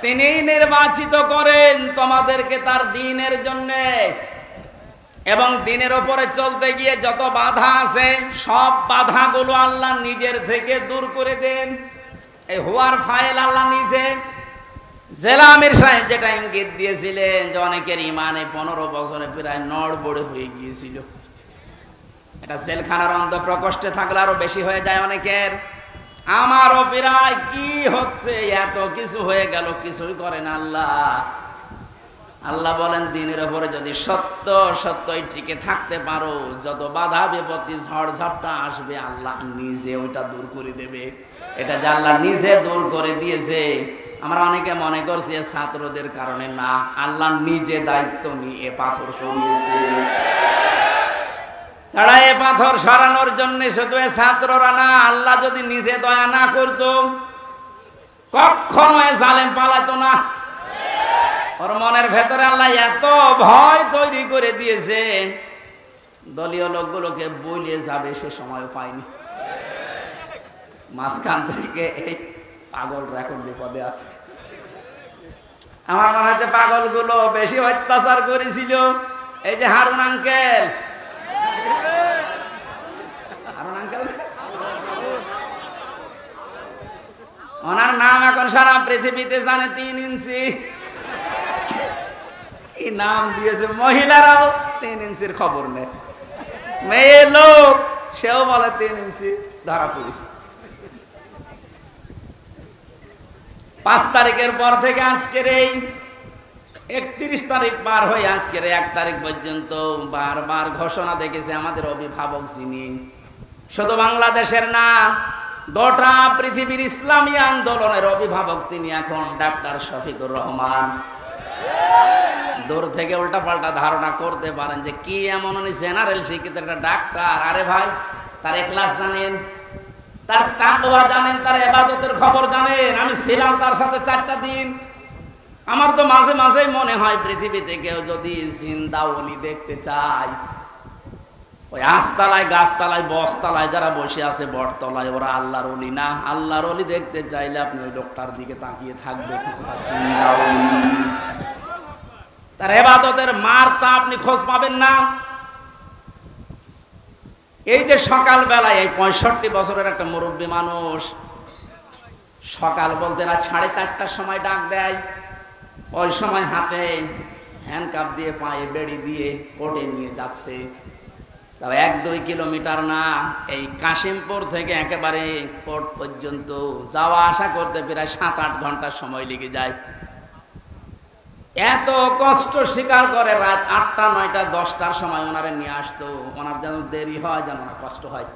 তিনিই নির্বাচিত করেন তোমাদেরকে তার দ্বীনের জন্য, এবং দ্বীনের উপরে চলতে গিয়ে যত বাধা আছে সব বাধাগুলো আল্লাহ নিজের থেকে দূর করে দেন। এই হুয়ার ফাইল আল্লাহ নিজে। জেলা আমির সাহেব যেটা ইঙ্গিত দিয়েছিলেন যে অনেকের ইমানে 15 বছরে প্রায় নড়বড়ে হয়ে গিয়েছিল, এটা জেলখানার অন্ধ প্রকোষ্ঠে থাকলে আরো বেশি হয়ে যায় অনেকের। আমারও প্রায় কি হচ্ছে, এত কিছু হয়ে গেল, কিছুই করেন আল্লাহ। আল্লাহ বলেন দ্বীনের উপরে যদি সত্য সত্যই টিকে থাকতে পারো, যত বাধা বিপত্তি ঝড় ঝাপটা আসবে আল্লাহ নিজে ওইটা দূর করে দেবে। এটা যে আল্লাহ নিজে দূর করে দিয়েছে, আমরা অনেকে মনে করছি ছাত্রদের কারণে, না, আল্লাহ নিজে দায়িত্ব নিয়ে এ পাথর সরিয়েছে। ছাড়া এ পাথর সরানোর জন্য শুধু ছাত্ররা না, আল্লাহ যদি নিজে দয়া না করতো কখনো জালেম পালাতো না। ওর মনের ভেতরে আল্লাহ এত ভয় তৈরি করে দিয়েছে, দলীয় লোকগুলোকে বলিয়ে যাবে সে সময় পায়নি। মাঝখান থেকে এই পাগলরা এখন বিপদে আছে। আমার মনে হচ্ছে পাগলগুলো বেশি অত্যাচার করেছিল এই যে হারুন আঙ্কেল। ওনার নাম এখন সারা পৃথিবীতে জানে, 3 ইঞ্চি। কি নাম দিয়েছে, মহিলারাও 3 ইঞ্চির খবর নেই। মেয়ে লোক সেও বলে 3 ইঞ্চি, ধরা পড়েছে। 5 তারিখের পর থেকে আজকের এই 31 তারিখ পার হয়ে আজকের 1 তারিখ পর্যন্ত বারবার ঘোষণা দেখেছে আমাদের অভিভাবক যিনি, শুধু বাংলাদেশের না, গোটা পৃথিবীর ইসলামী আন্দোলনের অভিভাবক তিনি এখন ডাক্তার শফিকুর রহমান। দূর থেকে উল্টা পাল্টা ধারণা করতে পারেন যে কি এমন উনি জেনারেল শিক্ষিত একটা ডাক্তার। আরে ভাই, তার ইখলাস জানেন, তার তাকওয়া জানেন, তার ইবাদতের খবর জানেন। আমি ছিলাম তার সাথে 4টা দিন। আমার তো মাঝে মাঝেই মনে হয় পৃথিবীতে কেউ যদি জিন্দা ওলি দেখতে চায়, ওই আস্তালায়, গাছতলায়, বসতলায় যারা বসে আছে বটতলায়, ওরা আল্লাহর ওলি না। আল্লাহর ওলি দেখতে চাইলে আপনি ওই লোকটার দিকে তাকিয়ে থাকবেন। তার ইবাদতের মারটা আপনি খোঁজ পাবেন না। এই যে সকালবেলায় এই 65 বছরের একটা মুরব্বী মানুষ, সকাল বলতে রাত 4:30টার সময় ডাক দেয়। ওই সময় হাতে হ্যান্ডকাপ দিয়ে, পায়ে বেড়ি দিয়ে কোর্টে নিয়ে যাচ্ছে। তবে 1-2 কিলোমিটার না, এই কাশিমপুর থেকে একেবারে কোর্ট পর্যন্ত যাওয়া আসা করতে প্রায় 7-8 ঘন্টা সময় লেগে যায়। এত কষ্ট স্বীকার করে রাত 8টা, 9টা, 10টার সময় ওনারে নিয়ে আসতো। ওনার যেন দেরি হয়, যেন ওনার কষ্ট হয়।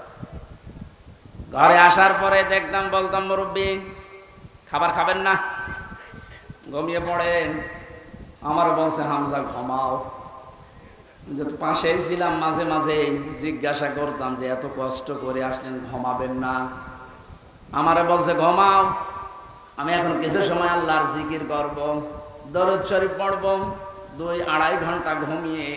ঘরে আসার পরে দেখতাম, বলতাম, মুরব্বী খাবার খাবেন না, ঘুমিয়ে পড়েন। আমার বলছে, হামজা ঘুমাও। পাশেই ছিলাম, মাঝে মাঝে জিজ্ঞাসা করতাম যে এত কষ্ট করে আসলেন, ঘুমাবেন না? আমারে বলছে ঘুমাও, আমি এখন কিছু সময় আল্লাহর জিকির করব, দরুদ শরীফ পড়ব। 2-2.5 ঘন্টা ঘুমিয়ে,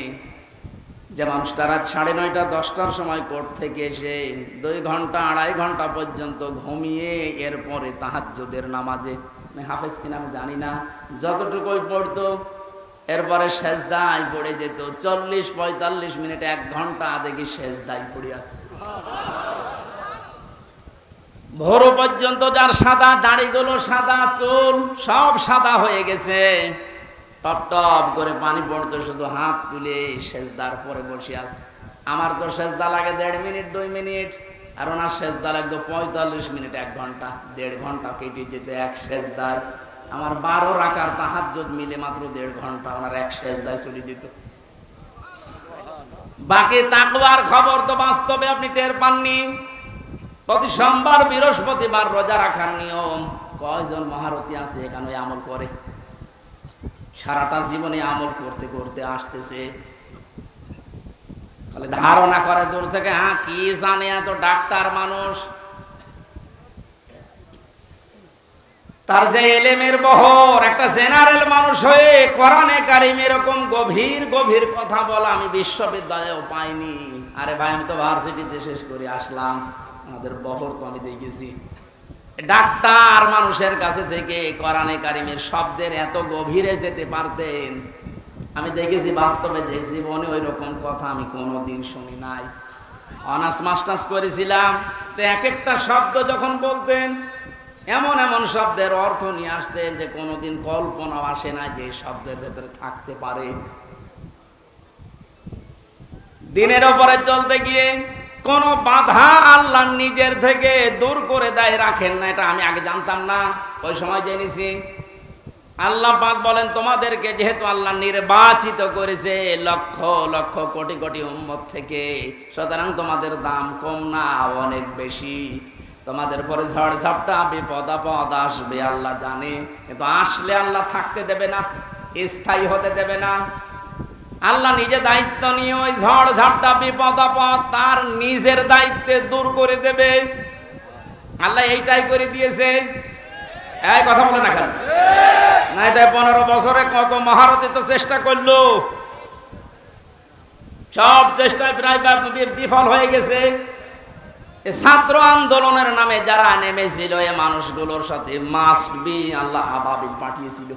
যে মানুষটা রাত 9:30, 10টার সময় কোর্ট থেকে এসে 2 ঘন্টা 2.5 ঘন্টা পর্যন্ত ঘুমিয়ে এরপরে তাহাজ্জুদের নামাজে, আমি হাফেজ কিনা আমি জানি না, যতটুকুই পড়তো, এরপরে সেজদায় পড়ে যেত। 40-45 মিনিট, 1 ঘন্টা দেখি সেজদায় পড়ে আছে। ভোর পর্যন্ত যার সাদা দাড়িগুলো, সাদা চুল সব সাদা হয়ে গেছে, টপ টপ করে পানি পড়তো, শুধু হাত তুলে সেজদার পরে বসে আছে। আমার তো সেজদা লাগে 1.5 মিনিট, 2 মিনিট, আর ওনার সেজদা লাগতো 45 মিনিট, 1 ঘন্টা। 1.5 ঘন্টা কেটে যেত এক সেজদায়। আমার 12 রাকাত তাহাজ্জুদ মিলে মাত্র 1.5 ঘন্টা ওনার এক সেজদায় চলে যেত। বাকি তাকওয়ার খবর তো বাস্তবে আপনি টের পাননি। প্রতি সোমবার বৃহস্পতিবার রোজা রাখার নিয়ম, কয়জন মহারথী আছে এখানে আমল করে? সারাটা জীবনে আমল করতে করতে আসতেছে, খালি ধারণা করে দূর থেকে, হ্যাঁ কি জানে, এত ডাক্তার মানুষ, তার যে এলেমের বহর, একটা জেনারেল মানুষ হয়ে কোরআনে কারিম এরকম গভীর গভীর কথা বলা আমি বিশ্ববিদ্যালয়েও পাইনি। আরে ভাই, আমি তো ভার্সিটিতে শেষ করে আসলাম, আমাদের বহর তো আমি দেখেছি। ডাক্তার মানুষের কাছে থেকে কোরআনে কারিমের শব্দের এত গভীরে যেতে পারতেন, আমি দেখেছি বাস্তবে, যে জীবনে ওই রকম কথা আমি কোনোদিন শুনি নাই। অনার্স মাস্টার্স করেছিলাম, তো এক একটা শব্দ যখন বলতেন, এমন এমন শব্দের অর্থ নিয়ে আসতেন যে কোনোদিন কল্পনাও আসে না যে শব্দের ভেতরে থাকতে পারে। দিনের ওপরে চলতে গিয়ে কোন বাধা আল্লাহ নিজের থেকে দূর করে দেয়, রাখেন না। এটা আমি আগে জানতাম না, ওই সময় জেনেছি। আল্লাহ পাক বলেন, তোমাদেরকে যেহেতু আল্লাহ নির্বাচিত করেছে লক্ষ লক্ষ কোটি কোটি উম্মত থেকে, সুতরাং তোমাদের দাম কম না, অনেক বেশি। তোমাদের পরে ঝড় ঝাপটা বিপদ আপদ আসবে, আল্লাহ জানে, কিন্তু আসলে আল্লাহ থাকতে দেবে না, স্থায়ী হতে দেবে না। আল্লাহ নিজে দায়িত্ব নিয়ে ওই ঝড় ঝাপটা বিপদ আপদ তার নিজের দায়িত্বে দূর করে দেবে। আল্লাহ এইটাই করে দিয়েছে। এই কথা বলে না কেন? নাই তাই 15 বছরে কত মহারথী তো চেষ্টা করলো, সব চেষ্টায় প্রায় বিফল হয়ে গেছে। ছাত্র আন্দোলনের নামে যারা নেমেছিল, এ মানুষগুলোর সাথে মাস্ট বি আল্লাহ আবাবিল পাঠিয়েছিল।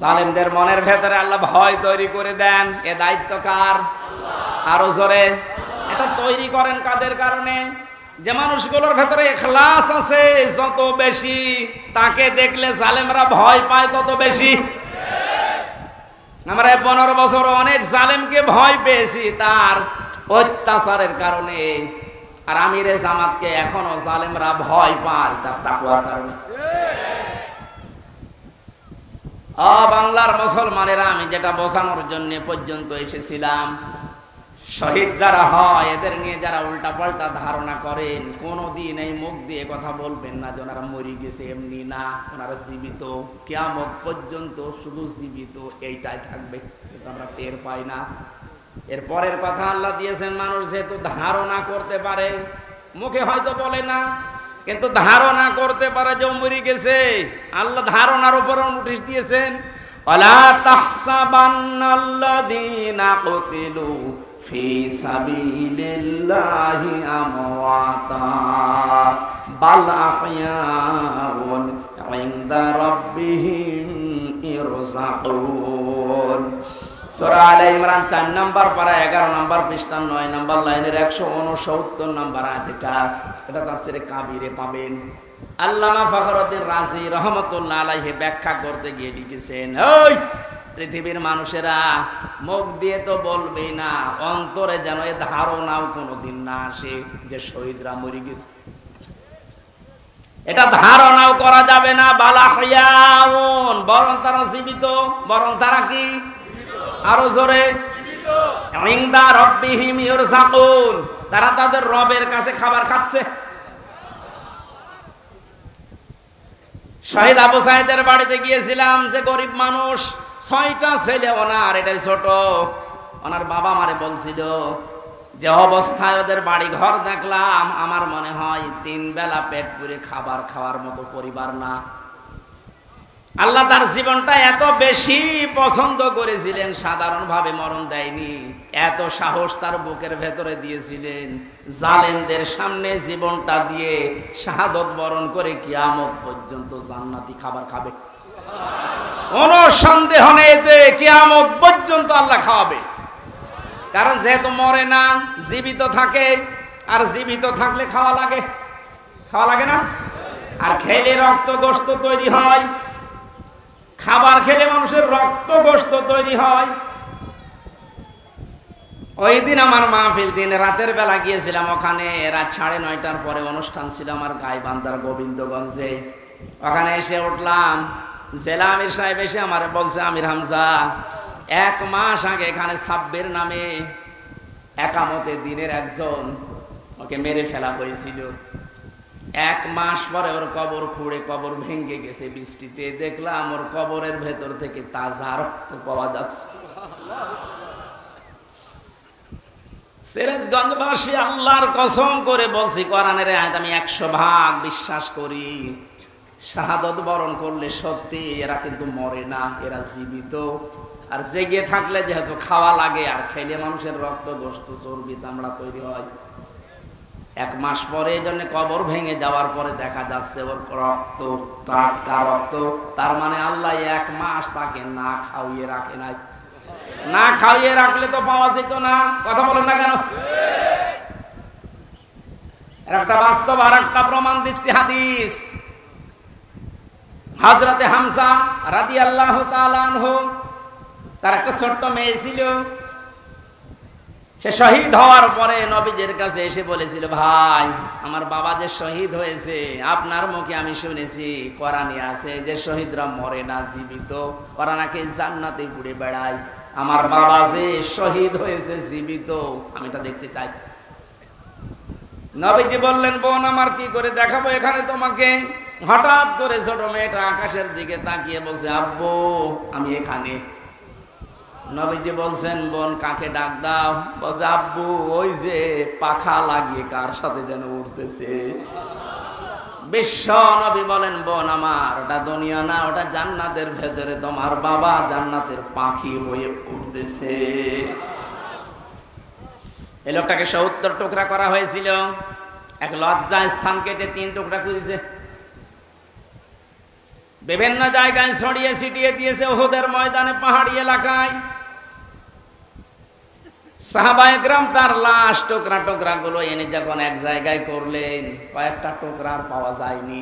জালেমদের মনের ভেতরে আল্লাহ ভয় তৈরি করে দেন। এ দায়িত্ব কার? আরো জোরে। এটা তৈরি করেন কাদের কারণে? যে মানুষগুলোর ভেতরে ইখলাস আছে যত বেশি, তাকে দেখলে জালেমরা ভয় পায় তত বেশি। আমরা 15 বছর অনেক জালেমকে ভয় পেয়েছি তার অত্যাচারের কারণে, আর আমিরে জামাতকে এখনো জালেমরা ভয় পায় তার তাকওয়ার কারণে। বাংলার মুসলমানেরা, আমি যেটা বোঝানোর জন্য পর্যন্ত এসেছিলাম, শহীদ যারা হয় এদের নিয়ে যারা উল্টা পাল্টা ধারণা করেন, কোনদিন এই মুখ দিয়ে কথা বলবেন না যে ওনারা মরে গেছে, এমনি না, ওনারা জীবিত, কিয়ামত পর্যন্ত শুধু জীবিত, এইটাই থাকবে, কিন্তু আমরা টের পাই না। এর পরের কথা আল্লাহ দিয়েছেন, মানুষ যেহেতু ধারণা করতে পারে, মুখে হয়তো বলে না, কিন্তু ধারণা করতে পারে যে মরে গেছে। আল্লাহ ধারণার উপর নোটিশ দিয়েছেন, ওয়ালা তাহসাবান্নাল্লাযীনা কুতিলু ফি সাবিলিল্লাহি আমওয়াতা বাল আহইয়াউন ইনদা রাব্বিহিম ইরযাকুন। সূরা আলে ইমরান 4 নম্বর পারা 11 নম্বর পৃষ্ঠা 9 নম্বর লাইনের 169 নম্বর আয়াত। এটা তাফসীরে কাবীরে পাবেন। আল্লামা ফখরুদ্দীন রাজি রহমাতুল্লাহ আলাইহি ব্যাখ্যা করতে গিয়ে লিখেছেন, ওই পৃথিবীর মানুষেরা মুখ দিয়ে তো বলবেই না, অন্তরে যেন এ ধারণাও কোনোদিন না আসে যে শহীদরা মরে গেছে। এটা ধারণাও করা যাবে না। বালাহিয়াউন, বরং তারা জীবিত, বরং তারা কি? আরো জোরে। ইনদা রাব্বিহিম ইরযাকুন, তারা তাদের রবের কাছে খাবার খাচ্ছে। শহীদ আবু সাইদের বাড়িতে গিয়েছিলাম, যে গরিব মানুষ, 6টা ছেলে ওনার, এটাই ছোট। ওনার বাবা মারে বলছিল যে অবস্থায় ওদের বাড়ি ঘর দেখলাম, আমার মনে হয় 3 বেলা পেট পুরে খাবার খাওয়ার মতো পরিবার না। আল্লাহ তার জীবনটা এত বেশি পছন্দ করেছিলেন, সাধারণভাবে মরণ দেয়নি, এত সাহস তার বুকের ভেতরে দিয়েছিলেন, জালেমদের সামনে জীবনটা দিয়ে শাহাদত বরণ করে কিয়ামত পর্যন্ত জান্নাতি খাবার খাবে। কোনো সন্দেহ নেই যে কিয়ামত পর্যন্ত আল্লাহ খাওয়াবে। কারণ যেহেতু মরে না, জীবিত থাকে, আর জীবিত থাকলে খাওয়া লাগে, খাওয়া লাগে না? আর খেলে রক্ত গোশত তৈরি হয়, খাবার খেলে মানুষের রক্ত গোশত তৈরি হয়। ওই দিন আমার মাহফিল, দিন রাতের বেলা গিয়েছিলাম ওখানে, রাত 9:30টার পরে অনুষ্ঠান ছিল আমার গাইবান্ধার গোবিন্দগঞ্জে। ওখানে এসে উঠলাম, জেলা আমির সাহেব এসে আমার বলছে, আমির হামজা, 1 মাস আগে এখানে সাব্বির নামে একামতে দিনের একজন ওকে মেরে ফেলা হয়েছিল। 1 মাস পরে ওর কবর খুঁড়ে কবর ভেঙে গেছে বৃষ্টিতে, দেখলাম ওর কবরের ভেতর থেকে তাজা রক্ত পাওয়া যাচ্ছে। সিরাজগঞ্জবাসী আল্লাহর কসম করে বলছি, কোরআনের আয়াত আমি 100% বিশ্বাস করি। শাহাদত বরণ করলে সত্যি এরা কিন্তু মরে না, এরা জীবিত। আর জেগে থাকলে যেহেতু খাওয়া লাগে, আর খেলে মানুষের রক্ত গোশত চর্বি চামড়া তৈরি হয়। 1 মাস পরে এই জন্য কবর ভেঙে যাওয়ার পরে দেখা যাচ্ছে ওর রক্ত টাটকা রক্ত। তার মানে আল্লাহ 1 মাস তাকে না খাওয়িয়ে রাখে নাই। না খাওয়িয়ে রাখলে তো পাওয়া যেত না। কথা বলেন না কেন? একটা বাস্তব আর একটা প্রমাণ দিচ্ছি হাদিস। হযরতে হামজা রাদিয়াল্লাহু তাআলা আনহু, তার একটা ছোট্ট মেয়ে ছিল। সে শহীদ হওয়ার পরে নবীজির কাছে এসে বলেছিল, ভাই আমার বাবা যে শহীদ হয়েছে, আপনার মুখে আমি শুনেছি কোরআনে আছে যে শহীদরা মরে না, জীবিত, ওরা নাকি জান্নাতে ঘুরে বেড়ায়। আমার বাবা যে শহীদ হয়েছে জীবিত, আমি এটা দেখতে চাই। নবীজি বললেন, বোন আমার কি করে দেখাবো এখানে তোমাকে? হঠাৎ করে ছোট মেয়েটা আকাশের দিকে তাকিয়ে বলছে, আব্বু আমি এখানে। নবীজি বলছেন, বোন কাকে ডাক দাও? বলছে, আব্বু ওই যে পাখা লাগিয়ে কার সাথে যেন উড়তেছে। বিশ্ব নবী বলেন, বোন আমার ওটা দুনিয়া না, ওটা জান্নাতের ভেতরে তোমার বাবা জান্নাতের পাখি হয়ে উঠতেছে। এই লোকটাকে 70 টুকরা করা হয়েছিল। এক লজ্জা স্থান কেটে 3 টুকরা করেছে। বিভিন্ন জায়গায় ছড়িয়ে ছিটিয়ে দিয়েছে, উহুদের ময়দানে, পাহাড়ি এলাকায়। সাহাবায়ে কেরাম তার লাশ টুকরা টুকরা গুলো এনে যখন এক জায়গায় করলেন, কয়েকটা টুকরা আর পাওয়া যায়নি,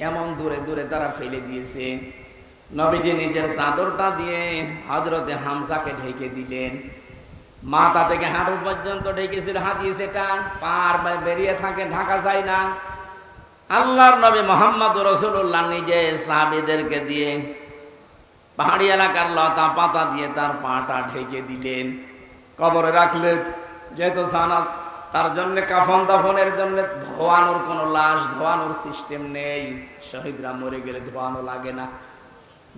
এমন দূরে দূরে তারা ফেলে দিয়েছে। নবীজি নিজের চাদরটা দিয়ে হযরতে হামজাকে ঢেকে দিলেন। মাথা থেকে হাঁটু পর্যন্ত ঢেকেছিল, হাতিয়ে সেটা পার বেরিয়ে থাকে, ঢাকা যায় না। আল্লাহর নবী মুহাম্মদুর রাসূলুল্লাহ নিজে সাহাবীদেরকে দিয়ে পাহাড়ি এলাকার লতা পাতা দিয়ে তার পাটা ঢেকে দিলেন, কবরে রাখলেন। যেহেতু জানাজ, তার জন্য কাফন দাফনের জন্য ধোয়ানোর কোনো লাশ ধোয়ানোর সিস্টেম নেই। শহীদরা মরে গেলে ধোয়ানো লাগে না,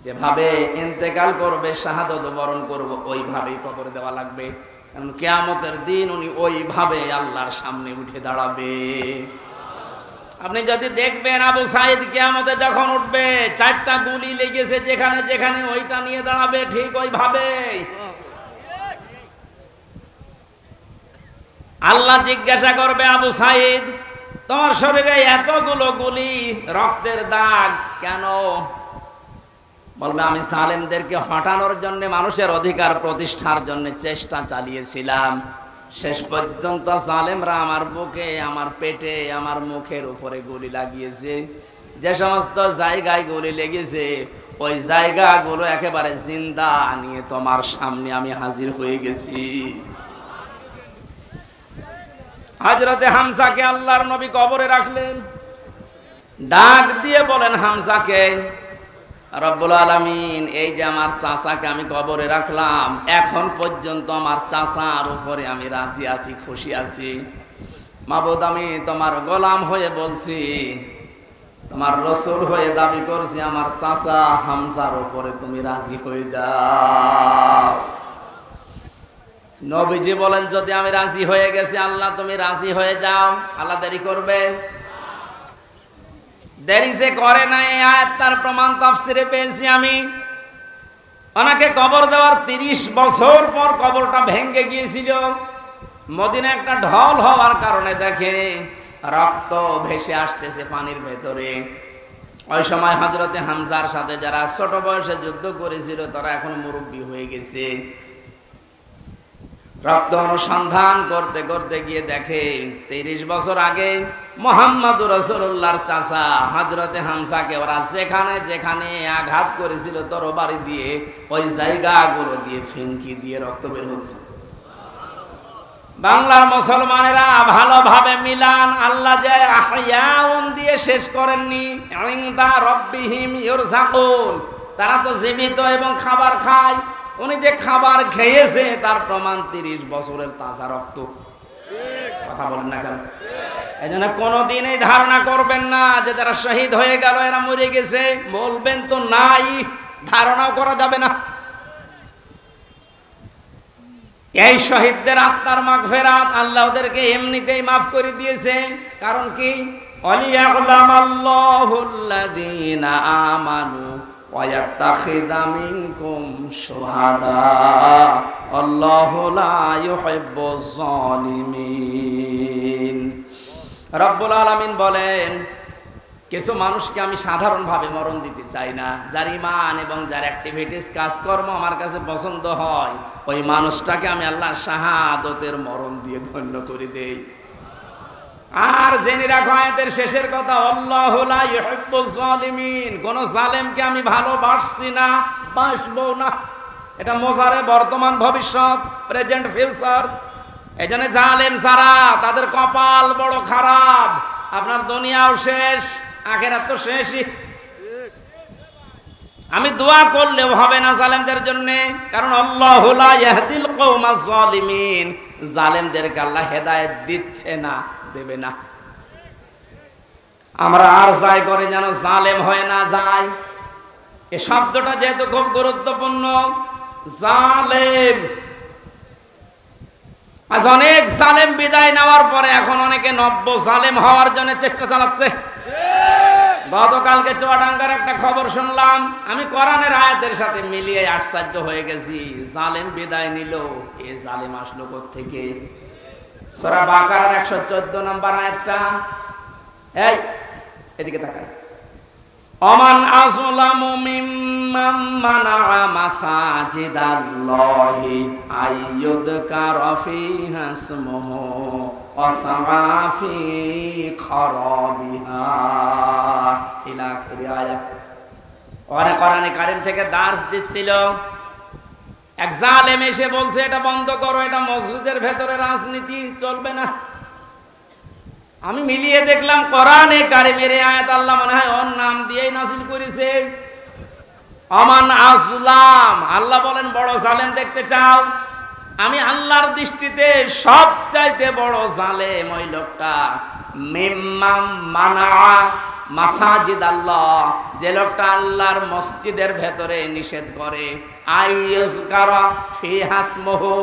যেভাবে ইন্তেকাল করবে, শাহাদত বরণ করবো, ওইভাবেই কবর দেওয়া লাগবে। কারণ কিয়ামতের দিন উনি ওইভাবে আল্লাহর সামনে উঠে দাঁড়াবে। আপনি যদি দেখবেন আবু সাঈদ কিয়ামতে যখন উঠবে, 4টা গুলি লেগেছে যেখানে যেখানে, ওইটা নিয়ে দাঁড়াবে ঠিক ওইভাবে। আল্লাহ জিজ্ঞাসা করবে, আবু সাঈদ তোমার শরীরে এতগুলো গুলি, রক্তের দাগ কেন? বলবে, আমি সালেমদেরকে হটানোর জন্য, মানুষের অধিকার প্রতিষ্ঠার জন্য চেষ্টা চালিয়েছিলাম। শেষ পর্যন্ত জালেমরা আমার বুকে, আমার পেটে, আমার মুখের উপরে গুলি লাগিয়েছে। যে সমস্ত জায়গায় গুলি লেগেছে, ওই জায়গাগুলো একেবারে জিন্দা নিয়ে তোমার সামনে আমি হাজির হয়ে গেছি। হযরতে হামজাকে আল্লাহর নবী কবরে রাখলেন। ডাক দিয়ে বলেন হামজাকে, রব্বুল আলামিন এই যে আমার চাচাকে আমি কবরে রাখলাম, এখন পর্যন্ত আমার চাচার উপরে আমি রাজি আছি, খুশি আছি। মাবুদ আমি তোমার গোলাম হয়ে বলছি, তোমার রাসূল হয়ে দাবি করছি, আমার চাচা হামজার উপরে তুমি রাজি হয়ে যাও। নবীজি বলেন, যদি আমি রাজি হয়ে গেছি, আল্লাহ তুমি রাজি হয়ে যাও। আল্লাহ দেরি করবে? দেরি যে করে না, এই আয়াত তার প্রমাণ তাফসিরে পেয়েছি আমি। ওনাকে কবর দেওয়ার 30 বছর পর কবরটা ভেঙে গিয়েছিল। মদিনায় একটা ঢল হওয়ার কারণে দেখে রক্ত ভেসে আসতেছে পানির ভেতরে। ওই সময় হযরতে হামজার সাথে যারা ছোট বয়সে যুদ্ধ করেছিল, তারা এখন মুরব্বী হয়ে গেছে। রক্ত অনুসন্ধান করতে করতে গিয়ে দেখে 30 বছর আগে মুহাম্মদুর রাসূলুল্লাহর চাচা হযরতে হামজাকে ওরা যেখানে যেখানে আঘাত করেছিল তরবারি দিয়ে, ওই জায়গাগুলো দিয়ে ফিনকি দিয়ে রক্ত বের হচ্ছে। বাংলার মুসলমানেরা ভালোভাবে মিলান, আল্লাহ যে আহয়াউন দিয়ে শেষ করেননি, ইনদা রাব্বিহিম ইরযাকুন, তারা তো জীবিত এবং খাবার খায়। উনি যে খাবার খেয়েছে তার প্রমাণ 30 বছরের তাজা রক্ত। কথা বলেন না কেন? এই জন্য কোনোদিন এই ধারণা করবেন না যে যারা শহীদ হয়ে গেল এরা মরে গেছে, বলবেন তো নাই, ধারণাও করা যাবে না। এই শহীদদের আত্মার মাগফিরাত আল্লাহ ওদেরকে এমনিতেই মাফ করে দিয়েছে। কারণ কি? ওয়ালিয়াকুলামাল্লাহুল্লাযীনা আমানু ওয়া ইয়াত্তাখিযা মিনকুম শুহাদা আল্লাহু লা ইউহিব্বুজ জালিমিন। রব্বুল আলামিন বলেন, কিছু মানুষকে আমি সাধারণভাবে মরণ দিতে চাই না, যার ঈমান এবং যার অ্যাক্টিভিটিস কাজকর্ম আমার কাছে পছন্দ হয়, ওই মানুষটাকে আমি আল্লাহর শাহাদাতের মরণ দিয়ে ধন্য করে দেই। আর জেনে রাখো আয়াতের শেষের কথা, আল্লাহু লা ইউহিব্বুজ জালিমিন, কোন জালেমকে আমি ভালোবাসছি না, বাসবো না। এটা মোজারে বর্তমান ভবিষ্যৎ, প্রেজেন্ট ফিউচার। এজন্য জালেম যারা, তাদের কপাল বড় খারাপ। আপনার দুনিয়াও শেষ, আখিরাত তো শেষই। আমি দোয়া করলেও হবে না জালেমদের জন্য, কারণ আল্লাহু লা ইয়াহদিল কওমাজ জালিমিন, জালেমদেরকে আল্লাহ হেদায়েত দিচ্ছে না, দেবে না। আমরা আর যাই করে যেন জালেম হয়ে না যায়। এই শব্দটা যেহেতু খুব গুরুত্বপূর্ণ, জালেম। আজ অনেক জালেম বিদায় নেওয়ার পরে এখন অনেকে নব্য জালেম হওয়ার জন্য চেষ্টা চালাচ্ছে। গতকালকে চুয়াডাঙ্গার একটা খবর শুনলাম, আমি কোরআনের আয়াতের সাথে মিলিয়ে আশ্চর্য হয়ে গেছি। জালেম বিদায় নিল, এ জালেম আসলো কোত্থেকে? সূরা বাকারার 114 নম্বর আয়াতটা, এই এদিকে তাকান। ওমান আযলামু মিম্মান মানাআ মাসাজিদাল্লাহি আইয়ুযকারা ফীহা ইসমুহু ওয়া সাআ ফী খারাবিহা ইলা আখিরি আয়াত। কোরআনে কারীম থেকে দার্স দিচ্ছিল, এক জালেম এসে বলছে এটা বন্ধ করো, এটা মসজিদের ভেতরে রাজনীতি চলবে না। আমি মিলিয়ে দেখলাম কোরআনে কারীমের আয়াত আল্লাহ মনে হয় ওর নাম দিয়েই নাযিল করেছে। আমান আসলাম, আল্লাহ বলেন বড় জালেম দেখতে চাও? আমি আল্লাহর দৃষ্টিতে সবচাইতে বড় জালেম ওই লোকটা, মিম্মাম মানা মাসাজিদ আল্লাহ, যে লোকটা আল্লাহর মসজিদের ভেতরে নিষেধ করে, আইয়ুযকারা ফীহা ইসমুহু,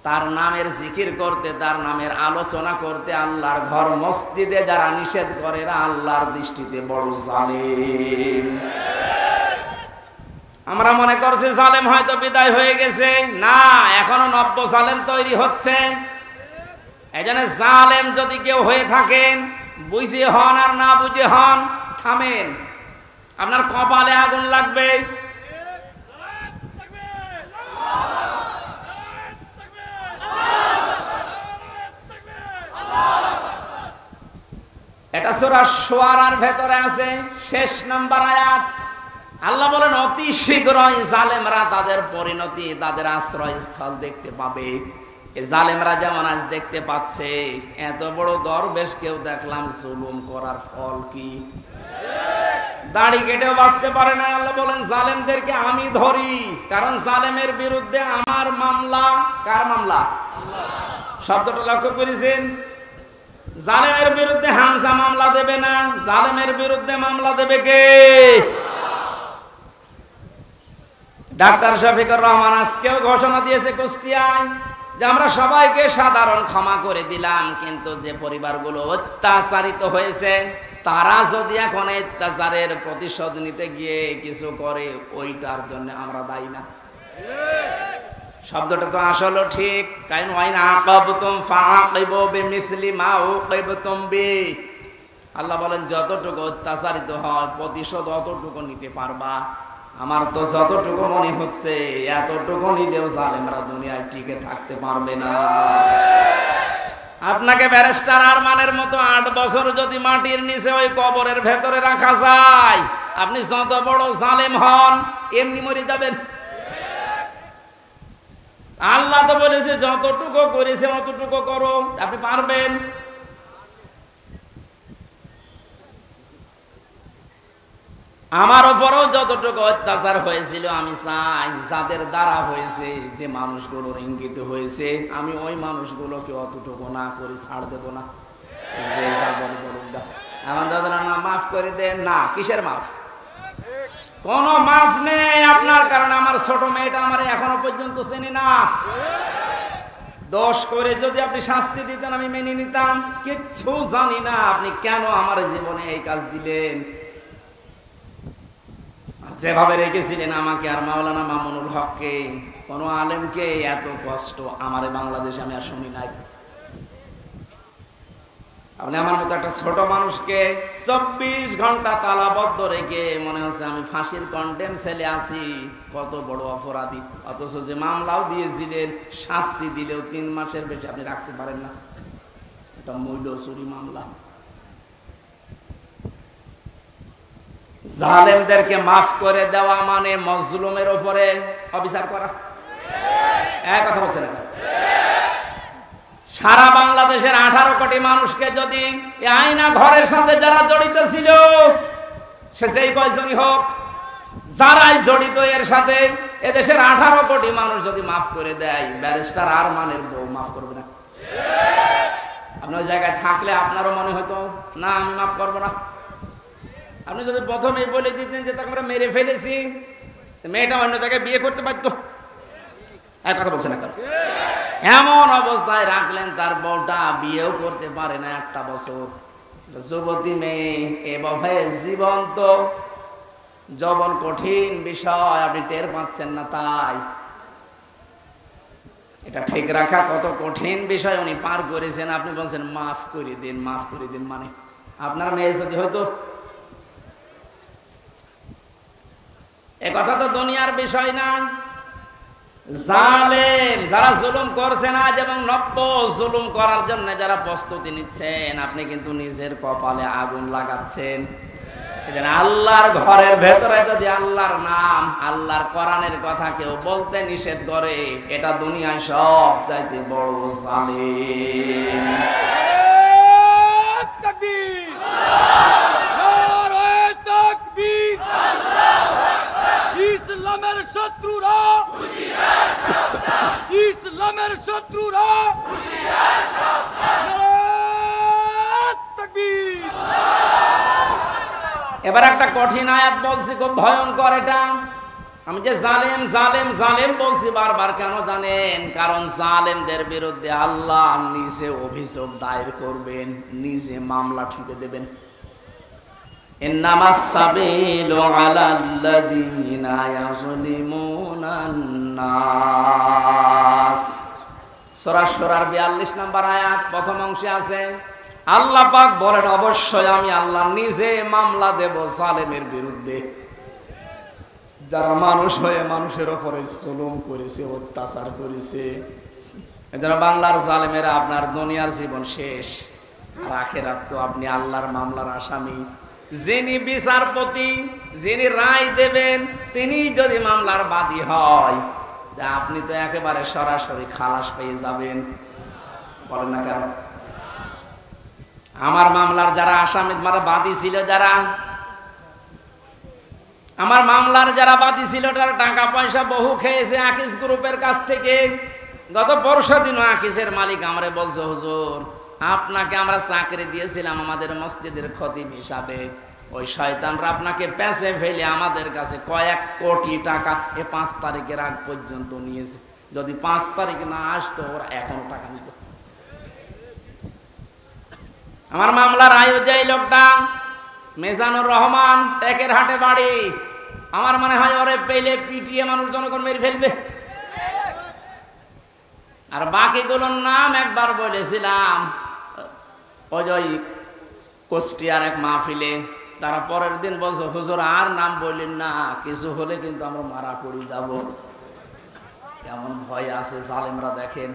তার নামের জিকির করতে, তার নামের আলোচনা করতে আল্লাহর ঘর মসজিদে যারা নিষেধ করে এরা আল্লাহর দৃষ্টিতে বড় জালেম। আমরা মনে করছি জালেম হয়তো বিদায় হয়ে গেছে, না, এখনো নব্য জালেম তৈরি হচ্ছে। এজন্য জালেম যদি কেউ হয়ে থাকেন, বুঝে হন আর না বুঝে হন, থামেন, আপনার কপালে আগুন লাগবে। এটা সূরা শুআরার ভেতরে আছে, শেষ নাম্বার আয়াত। আল্লাহ বলেন অতি শীঘ্রই জালেমরা তাদের পরিণতি, তাদের আশ্রয়স্থল দেখতে পাবে। এই জালেমরা যেমন আজ দেখতে পাচ্ছে, এত বড় দরবেশ কেউ দেখলাম জুলুম করার ফল কি? দাড়ি কেটেও বাঁচতে পারে না। আল্লাহ বলেন জালেমদেরকে আমি ধরি, কারণ জালেমের বিরুদ্ধে আমার মামলা। কার মামলা? শব্দটা লক্ষ্য করেছেন? জালেমের বিরুদ্ধে হামজা মামলা দেবে না, জালেমের বিরুদ্ধে মামলা দেবে কে? ডাক্তার শফিকুর রহমান আজকেও ঘোষণা দিয়েছে কুষ্টিয়ায় যে আমরা সবাইকে সাধারণ ক্ষমা করে দিলাম, কিন্তু যে পরিবারগুলো অত্যাচারিত হয়েছে তারা যদি এখন অত্যাচারের প্রতিশোধ নিতে গিয়ে কিছু করে, ওইটার জন্য আমরা দায়ী না। শব্দটা তো আসলে ঠিক, কারণ ওয়াইনা আকাবতুম ফাআকিবু বিমিসলি মা উকিবতুম বি। আল্লাহ বলেন যতটুকু অত্যাচারিত হয় প্রতিশোধ অতটুকু নিতে পারবা। আমার তো যতটুকু মনে হচ্ছে এতটুকু নিলেও জালেমরা দুনিয়ায় টিকে থাকতে পারবে না। আপনাকে ব্যারিস্টার আরমানের মতো 8 বছর যদি মাটির নিচে ওই কবরের ভেতরে রাখা যায়, আপনি যত বড় জালেম হন এমনি মরে যাবেন। আল্লাহ তো বলেছে যতটুকু করেছে অতটুকু করো, আপনি পারবেন। আমার উপরও যতটুকু অত্যাচার হয়েছিল আমি চাই যাদের দ্বারা হয়েছে, যে মানুষগুলোর ইঙ্গিত হয়েছে, আমি ওই মানুষগুলোকে অতটুকু না করে ছাড় দেব না। যে যা বলে বলুক না, আমার দাদা না মাফ করে দেন না, কিসের মাফ? কোন মাফ নেই আপনার কারণে। আমার ছোট মেয়েটা আমার এখনো পর্যন্ত চেনে না। দোষ করে যদি আপনি শাস্তি দিতেন আমি মেনে নিতাম, কিচ্ছু জানি না আপনি কেন আমার জীবনে এই কাজ দিলেন। যেভাবে রেখেছিলেন আমাকে আর মাওলানা মামুনুল হককে, কোন আলেমকে এত কষ্ট আমার বাংলাদেশে আমি আর শুনি নাই। আপনি আমার মতো একটা ছোট মানুষকে 24 ঘন্টা তালাবদ্ধ রেখে মনে হচ্ছে আমি ফাঁসির কন্ডেম ছেলে আছি, কত বড় অপরাধী। অথচ যে মামলাও দিয়েছিলেন, শাস্তি দিলেও 3 মাসের বেশি আপনি রাখতে পারেন না। এটা মূল্য চুরি মামলা। জালেমদেরকে মাফ করে দেওয়া মানে মজলুমের উপরে অবিচার করা। এক কথা বলছেন না? সারা বাংলাদেশের 18 কোটি মানুষকে যদি এই আয়না ঘরের সাথে যারা জড়িত ছিল, সে যেই কয়জনই হোক, যারাই জড়িত এর সাথে, এদেশের 18 কোটি মানুষ যদি মাফ করে দেয়, ব্যারিস্টার আরমানের বউ মাফ করবে না? আপনি ওই জায়গায় থাকলে আপনারও মনে হতো না আমি মাফ করবো না। আপনি যদি প্রথমেই বলে দিতেন যে তাকে আমরা মেরে ফেলেছি, মেয়েটা অন্য জায়গায় বিয়ে করতে পারতো। এক কথা বলছে না? এমন অবস্থায় রাখলেন তার বউটা বিয়েও করতে পারে না 1টা বছর। যুবতী মেয়ে এভাবে জীবন্ত, যৌবন কঠিন বিষয়, আপনি টের পাচ্ছেন না। তাই এটা ঠিক রাখা কত কঠিন বিষয় উনি পার করেছেন। আপনি বলছেন মাফ করে দিন, মাফ করে দিন। মানে আপনার মেয়ে যদি হয়তো, এ কথা তো দুনিয়ার বিষয় না। জালেম যারা জুলুম করছেন আজ এবং নব্য জুলুম করার জন্য যারা প্রস্তুতি নিচ্ছেন, আপনি কিন্তু নিজের কপালে আগুন লাগাচ্ছেন। আল্লাহর ঘরের ভেতরে যদি আল্লাহর নাম, আল্লাহর কোরআনের কথা কেউ বলতে নিষেধ করে, এটা দুনিয়ায় সব চাইতে বড় জালেম। তাকবীর, নারায়ে তাকবীর। ইসলামের শত্রুরা হুঁশিয়ার সাবধান, ইসলামের শত্রুরা হুঁশিয়ার সাবধান। নারায়ে তাকবীর। এবার একটা কঠিন আয়াত বলছি, খুব ভয়ঙ্কর। এটা আমি যে জালেম জালেম জালেম বলছি বারবার, কেন জানেন? কারণ জালেমদের বিরুদ্ধে আল্লাহ নিজে অভিযোগ দায়ের করবেন, নিজে মামলা ঠুকে দেবেন। ইন্নামাস সাবিলু আলাল্লাযীনা ইয়াযলিমুনান নাস। সূরা শুরার 42 নম্বর আয়াত প্রথম অংশে আছে, আল্লাহ পাক বলেন অবশ্যই আমি আল্লাহ নিজে মামলা দেব জালেমের বিরুদ্ধে, যারা মানুষ হয়ে মানুষের উপরে জুলুম করেছে, অত্যাচার করেছে। এজন্য বাংলার জালেমেরা আপনার দুনিয়ার জীবন শেষ, আর আখিরাত তো আপনি আল্লাহর মামলার আসামি। যিনি বিচারপতি, যিনি রায় দেবেন, তিনি যদি মামলার বাদী হয়, তা আপনি তো একেবারে সরাসরি খালাস পেয়ে যাবেন। বলেন না কেন? আমার মামলার যারা আসামি, মানে বাদী ছিল, যারা আমার মামলার যারা বাদী ছিল, তারা টাকা পয়সা বহু খেয়েছে আকিস গ্রুপের কাছ থেকে। গত পরশু দিনও আকিসের মালিক আমারে বলছে, হুজুর আপনাকে আমরা চাকরি দিয়েছিলাম আমাদের মসজিদের খতিব হিসাবে, ওই শয়তানরা আপনাকে পেঁচে ফেলে আমাদের কাছে কয়েক কোটি টাকা 5 তারিখের আগ পর্যন্ত নিয়েছে। যদি 5 তারিখ না আসতো, ওরা এখনো টাকা নিত। আমার মামলার আয়ু যেই লোকটা, মেজানুর রহমান, টেকের হাটে বাড়ি, আমার মনে হয় ওরে পেলে পিটিয়ে মানুষ জনগণ মেরে ফেলবে। আর বাকিগুলোর নাম একবার বলেছিলাম ওই কুষ্টিয়ার এক মাহফিলে, তারা পরের দিন বলছে, হুজুর আর নাম বললেন না, কিছু হলে কিন্তু আমরা মারা পড়ে যাব। কেমন ভয় আছে জালেমরা দেখেন।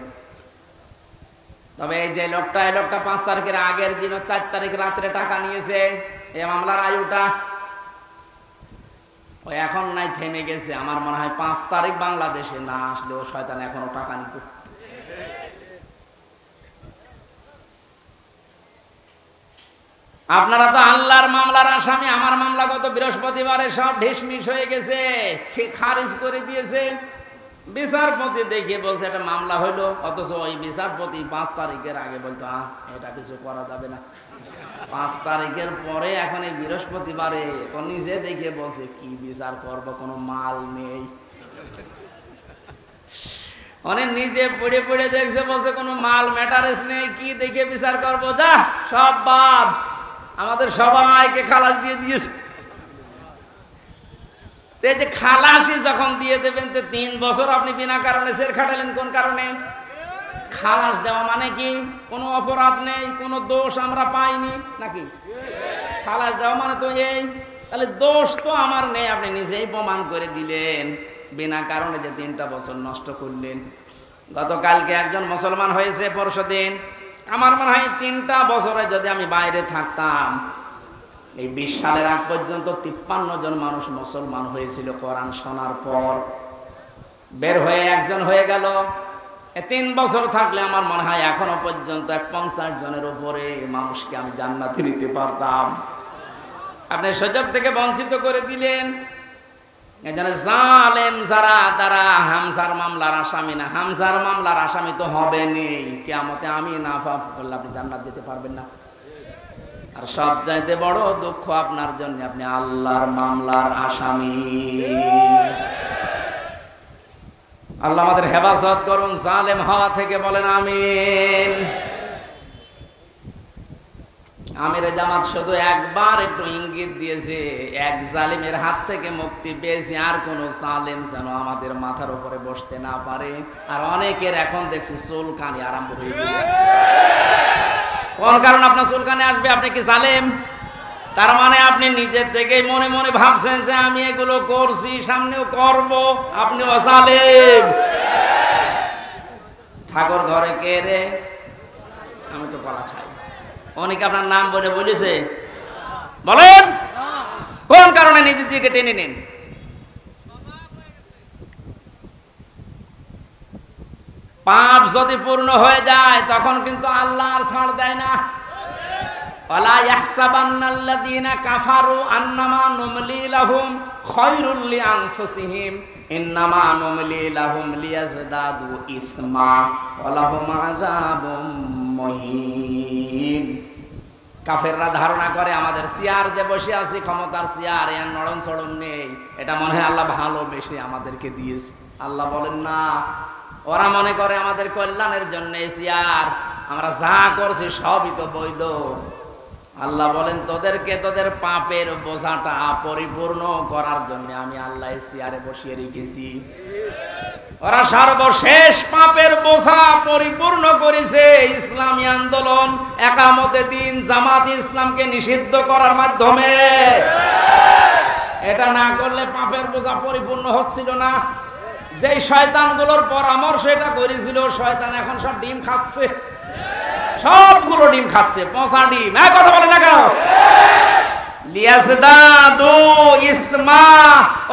তবে এই যে লোকটা, এই লোকটা 5 তারিখের আগের দিন 4 তারিখ রাত্রে টাকা নিয়েছে। এই মামলার আয়ুটা ওই এখন নাই, থেমে গেছে। আমার মনে হয় 5 তারিখ বাংলাদেশে না আসলেও শয়তান এখনো টাকা নিত। আপনারা তো আল্লাহর মামলার আসামি, আমার মামলা গত বৃহস্পতিবারে সব ঢিসমিস হয়ে গেছে, খারিজ করে দিয়েছে। বিচারপতি দেখে বলছে এটা মামলা হইলো, অথচ ওই বিচারপতি 5 তারিখের আগে বলতো এটা কিছু করা যাবে না। 5 তারিখের পরে এখন এই বৃহস্পতিবারে ও নিজে দেখে বলছে কি বিচার করবো, কোনো মাল নেই। অনেক নিজে পড়ে পড়ে দেখছে, বলছে কোনো মাল ম্যাটারেস নেই, কি দেখে বিচার করবো, যা সব বাদ, আমাদের সবাইকে খালাস দিয়ে দিয়েছে। এই যে খালাসি যখন দিয়ে দেবেন, তো 3 বছর আপনি বিনা কারণে জেল খাটালেন, কোন কারণে? খালাস দেওয়া মানে কি কোনো অপরাধ নেই, কোনো দোষ আমরা পাইনি নাকি? খালাস দেওয়া মানে তো এই, তাহলে দোষ তো আমার নেই, আপনি নিজেই প্রমাণ করে দিলেন, বিনা কারণে যে 3টা বছর নষ্ট করলেন। গতকালকে একজন মুসলমান হয়েছে পরশুদিন, আমার মনে হয় 3টা বছরে যদি আমি বাইরে থাকতাম, এই 20 সালের আগ পর্যন্ত 53 জন মানুষ মুসলমান হয়েছিল কোরআন শোনার পর। বের হয়ে একজন হয়ে গেল। 3 বছর থাকলে আমার মনে হয় এখনো পর্যন্ত 50 জনের উপরে মানুষকে আমি জান্নাতে নিতে পারতাম। আপনি সুযোগ থেকে বঞ্চিত করে দিলেন। এখানে জালেম যারা, তারা হামজার মামলার আসামি না। হামজার মামলার আসামি তো হবেনই, কিয়ামতে আমি না করলে আপনি জান্নাত দিতে পারবেন না। আর সবচাইতে বড় দুঃখ আপনার জন্য, আপনি আল্লাহর মামলার আসামি। আল্লাহ আমাদের হেফাজত করুন জালেম হওয়া থেকে, বলেন আমিন। আমিরে জামাত শুধু একবার একটু ইঙ্গিত দিয়েছে, এক জালিমের হাত থেকে মুক্তি পেয়েছি, আর কোন জালেম যেন আমাদের মাথার উপরে বসতে না পারে। আর অনেকের এখন দেখছি চুলকানি আরম্ভ হয়ে গেছে। কোন কারণ আপনার চুলকানি আসবে? আপনি কি জালেম? তার মানে আপনি নিজের থেকেই মনে মনে ভাবছেন যে আমি এগুলো করছি, সামনেও করব, আপনিও জালেম। ঠাকুর ঘরে কে রে? আমি তো কলা খাই। অনেকে আপনার নাম বলে বলেছে, বলেন কোন কারণে নিজের দিকে টেনে নেন? পাপ যদি পূর্ণ হয়ে যায় তখন কিন্তু আল্লাহ আর ছাড় দেয় না। ওয়ালা ইয়াহসাবান্নাল্লাযীনা কাফারু আন্নামা নুমলি লাহুম খায়রুল লিআনফুসিহিম ইন্নামা নুমলি লাহুম লিয়াজদাদু ইসমা ওয়া লাহুম আযাবুম মুহিন। কাফেররা ধারণা করে আমাদের চেয়ার যে বসে আছি, ক্ষমতার চেয়ার, এর নড়ন চড়ন নেই, এটা মনে হয় আল্লাহ ভালোবেসে আমাদেরকে দিয়েছে। আল্লাহ বলেন না, ওরা মনে করে আমাদের কল্যাণের জন্য এই চেয়ার, আমরা যা করছি সবই তো বৈধ। আল্লাহ বলেন তোদেরকে তোদের পাপের বোঝাটা পরিপূর্ণ করার জন্য আমি আল্লাহ এই চেয়ারে বসিয়ে রেখেছি। ওরা সর্বশেষ পাপের বোঝা পরিপূর্ণ করেছে ইসলামী আন্দোলন, একামতে দিন, জামাত ইসলামকে নিষিদ্ধ করার মাধ্যমে। এটা না করলে পাপের বোঝা পরিপূর্ণ হচ্ছিল না। যেই শয়তানগুলোর পরামর্শ এটা করেছিল, শয়তান এখন সব ডিম খাচ্ছে, সবগুলো ডিম খাচ্ছে, পচা ডিম। কথা বলে না কেন? লিয়াজদাদু ইসমা,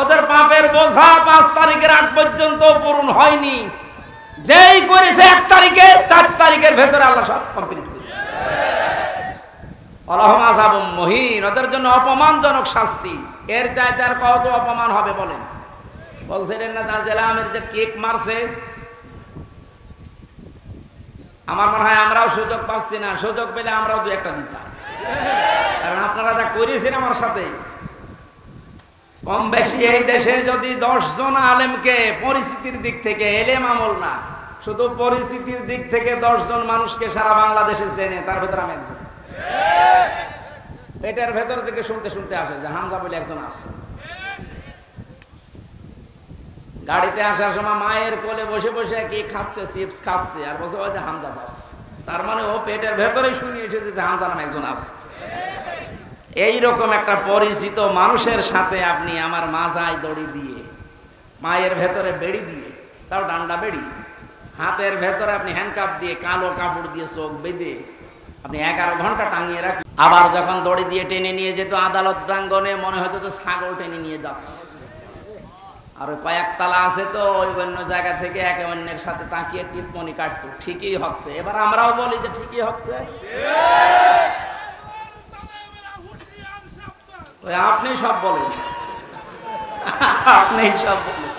ওদের পাপের বোঝা 5 তারিখের আগ পর্যন্ত পূরণ হয়নি। যেই করেছে 1 তারিখে, 4 তারিখের ভেতরে আল্লাহ সব কমপ্লিট করে। আল্লাহুম আযাবুম মুহিন, ওদের জন্য অপমানজনক শাস্তি। এর চাইতে আর কত অপমান হবে বলেন? বলছিলেন না তাজেলা আমের যে কেক মারছে, আমার মনে হয় আমরাও সুযোগ পাচ্ছি না, সুযোগ পেলে আমরাও 2-1টা দিতাম। কারণ আপনারা যা করেছেন আমার সাথে, কম বেশি এই দেশে যদি 10 জন আলেমকে পরিস্থিতির দিক থেকে, এলেম আমল না, শুধু পরিস্থিতির দিক থেকে 10 জন মানুষকে সারা বাংলাদেশে চেনে, তার ভেতরে আমি একজন। পেটের ভেতর থেকে শুনতে শুনতে আসে যে হামজা বলে একজন আছে। গাড়িতে আসার সময় মায়ের কোলে বসে বসে কি খাচ্ছে, চিপস খাচ্ছে, আর বসে বলছে হামজা দাস। তার মানে ও পেটের ভেতরেই শুনে এসেছে যে হামজা নামে একজন আছে। এইরকম একটা পরিচিত মানুষের সাথে আপনি আমার মাজায় দড়ি দিয়ে, মায়ের ভেতরে বেড়ি দিয়ে, তাও ডান্ডা বেড়ি, হাতের ভেতরে আপনি হ্যান্ডকাপ দিয়ে, কালো কাপড় দিয়ে চোখ বেঁধে আপনি 11 ঘন্টা টাঙিয়ে রাখেন। আবার যখন দড়ি দিয়ে টেনে নিয়ে যেত আদালত প্রাঙ্গণে, মনে হতো তো ছাগল টেনে নিয়ে যাচ্ছে। আর ওই কয়েকতলা আছে তো, ওই অন্য জায়গা থেকে একে অন্যের সাথে তাকিয়ে টিপমনি কাটতো, ঠিকই হচ্ছে। এবার আমরাও বলি যে ঠিকই হচ্ছে। ওই আপনি সব বলেন, আপনি সব বলেন।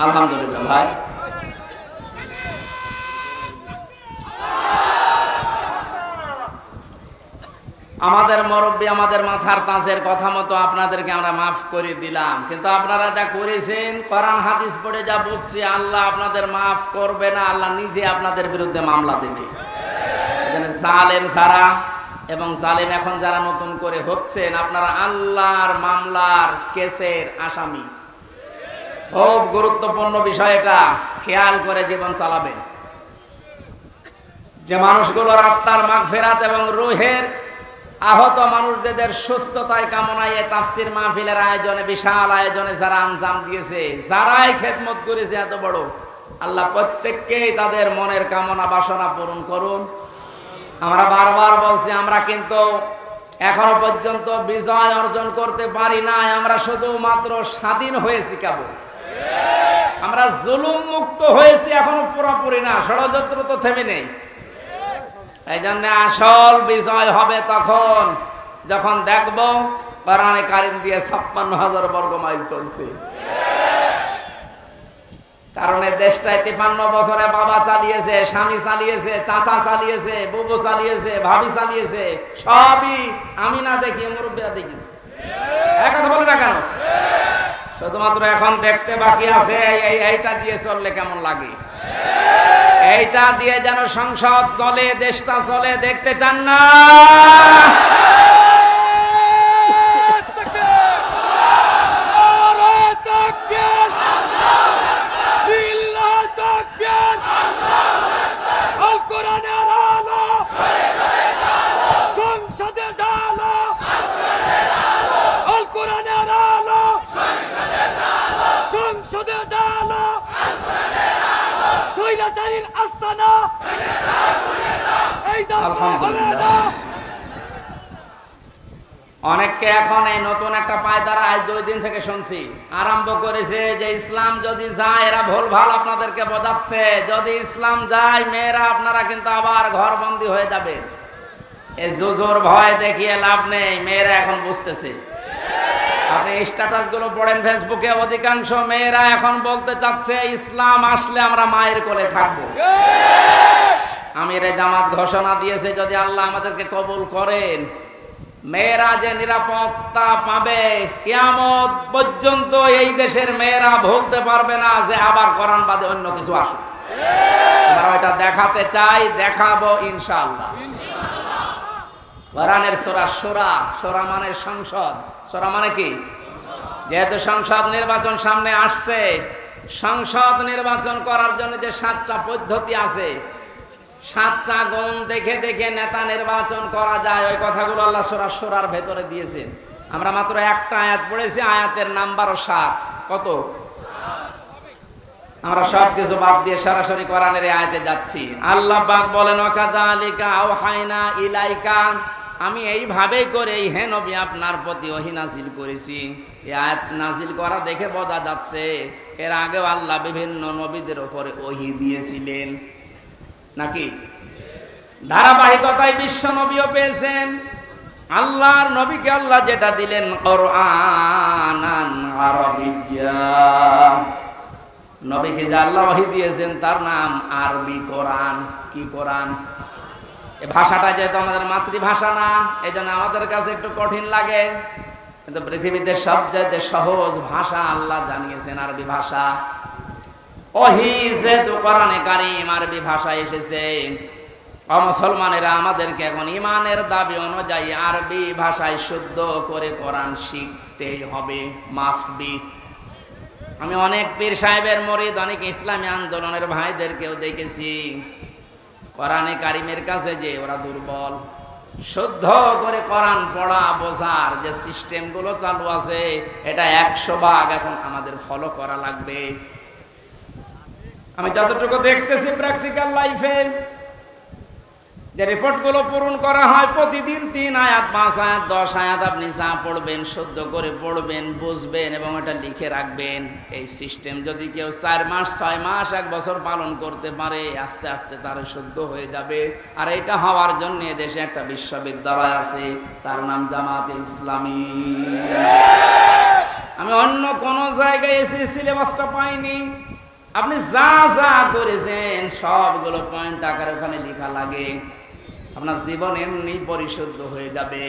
আলহামদুলিল্লাহ ভাই, আমাদের মুরব্বী আমাদের মাথার তাজের কথা মতো আপনাদেরকে আমরা মাফ করে দিলাম, কিন্তু আপনারা যা করেছেন কোরআন হাদিস পড়ে যা বুঝছি, আল্লাহ আপনাদের মাফ করবে না, আল্লাহ নিজে আপনাদের বিরুদ্ধে মামলা দেবে। এখানে জালেম যারা এবং জালেম এখন যারা নতুন করে হচ্ছেন, আপনারা আল্লাহর মামলার কেসের আসামি। খুব গুরুত্বপূর্ণ বিষয় এটা, খেয়াল করে জীবন চালাবেন। যে মানুষগুলোর আত্মার মাগফিরাত এবং রূহের আহত মানুষদের সুস্থতায় কামনায় এই তাফসীর মাহফিলের আয়োজনে, বিশাল আয়োজনে যারা আঞ্জাম দিয়েছে, যারাই খেদমত করেছে এত বড়, আল্লাহ প্রত্যেককেই তাদের মনের কামনা বাসনা পূরণ করুন। আমরা বারবার বলছি, আমরা কিন্তু এখনো পর্যন্ত বিজয় অর্জন করতে পারি নাই, আমরা শুধুমাত্র স্বাধীন হয়েছি কেবল। আমরা জুলুম মুক্ত হয়েছি, এখনো পুরোপুরি না, ষড়যন্ত্র তো থেমে নেই। এই জন্য আসল বিজয় হবে তখন যখন দেখব কোরআনে কারিম দিয়ে ৫৬,০০০ বর্গ মাইল চলছে। কারণ এই দেশটায় ৫৩ বছরে বাবা চালিয়েছে, স্বামী চালিয়েছে, চাচা চালিয়েছে, বুবু চালিয়েছে, ভাবি চালিয়েছে, সবই আমি না দেখি মুরব্বীরা দেখেছে। এক কথা বলে না কেন? শুধুমাত্র এখন দেখতে বাকি আছে এইটা দিয়ে চললে কেমন লাগে, এইটা দিয়ে যেন সংসদ চলে, দেশটা চলে, দেখতে চান না? অনেককে এখন এই নতুন একটা পায়তারা আজ 2 দিন থেকে শুনছি আরম্ভ করেছে যে ইসলাম যদি যায়, এরা ভুলভাল আপনাদেরকে বোঝাচ্ছে, যদি ইসলাম যায় মেয়েরা আপনারা কিন্তু আবার ঘরবন্দি হয়ে যাবে। এই জুজুর ভয় দেখিয়ে লাভ নেই, মেয়েরা এখন বুঝতেছে। আপনি স্ট্যাটাস গুলো পড়েন ফেসবুকে, অধিকাংশ মেয়েরা এখন বলতে চাচ্ছে ইসলাম আসলে আমরা মায়ের কোলে থাকবো। আমিরে জামাত ঘোষণা দিয়েছে, যদি আল্লাহ আমাদেরকে কবুল করেন, মেয়েরা যে নিরাপত্তা পাবে, কিয়ামত পর্যন্ত এই দেশের মেয়েরা বলতে পারবে না যে আবার কোরআন বাদে অন্য কিছু আসুক। আমরা এটা দেখাতে চাই, দেখাবো ইনশাআল্লাহ। কোরআনের সূরা সূরা, সূরা মানে সংসদ, সূরা মানে কি? যেহেতু সংসদ নির্বাচন সামনে আসছে, সংসদ নির্বাচন করার জন্য যে 7টা পদ্ধতি আছে, 7টা গুণ দেখে দেখে নেতা নির্বাচন করা যায়, ওই কথাগুলো আল্লাহ সূরা সূরার ভেতরে দিয়েছেন। আমরা মাত্র একটা আয়াত পড়েছি, আয়াতের নাম্বারও 7। কত? আমরা সব কিছু বাদ দিয়ে সরাসরি কোরআনের আয়াতে যাচ্ছি। আল্লাহ পাক বলেন, ওয়াকাযালিকা আওহাইনা ইলাইকা, আমি এইভাবেই করে হে নবী আপনার প্রতি ওহী নাজিল করেছি। এই আয়াত নাজিল করা দেখে বোঝা যাচ্ছে এর আগেও আল্লাহ বিভিন্ন নবীদের উপরে ওহী দিয়েছিলেন নাকি? ধারাবাহিকতায় বিশ্ব নবীও পেয়েছেন। আল্লাহর নবীকে আল্লাহ যেটা দিলেন কোরআনান আরাবিয়্যা, নবীকে যে আল্লাহ ওহী দিয়েছেন তার নাম আরবি কোরআন। কি কোরআন? এই ভাষাটা যেহেতু আমাদের মাতৃভাষা না, এই জন্য আমাদের কাছে একটু কঠিন লাগে, কিন্তু পৃথিবীতে সবচেয়ে সহজ ভাষা আল্লাহ জানিয়েছেন আরবি ভাষা। ওহী যেহেতু কোরআনে কারীম আরবি ভাষায় এসেছে, মুসলমানেরা আমাদেরকে এখন ইমানের দাবি অনুযায়ী আরবি ভাষায় শুদ্ধ করে কোরআন শিখতেই হবে, মাস্ট বি। আমি অনেক পীর সাহেবের মুরিদ, অনেক ইসলামী আন্দোলনের ভাইদেরকেও দেখেছি কোরআনে কারিমের কাছে যে ওরা দুর্বল। শুদ্ধ করে কোরআন পড়া বোঝার যে সিস্টেমগুলো চালু আছে, এটা 100% এখন আমাদের ফলো করা লাগবে। আমি যতটুকু দেখতেছি প্র্যাকটিক্যাল লাইফে, যে রিপোর্টগুলো পূরণ করা হয় প্রতিদিন 3 আয়াত 5 আয়াত 10 আয়াত আপনি যা পড়বেন শুদ্ধ করে পড়বেন, বুঝবেন এবং এটা লিখে রাখবেন। এই সিস্টেম যদি কেউ 4 মাস 6 মাস 1 বছর পালন করতে পারে, আস্তে আস্তে তার শুদ্ধ হয়ে যাবে। আর এটা হওয়ার জন্য দেশে একটা বিশ্ববিদ্যালয় আছে, তার নাম জামাতে ইসলামী। আমি অন্য কোন জায়গায় এসে সিলেবাসটা পাইনি। আপনি যা যা করেছেন সবগুলো পয়েন্ট আকারে ওখানে লেখা লাগে। আপনার জীবন এমনি পরিশুদ্ধ হয়ে যাবে।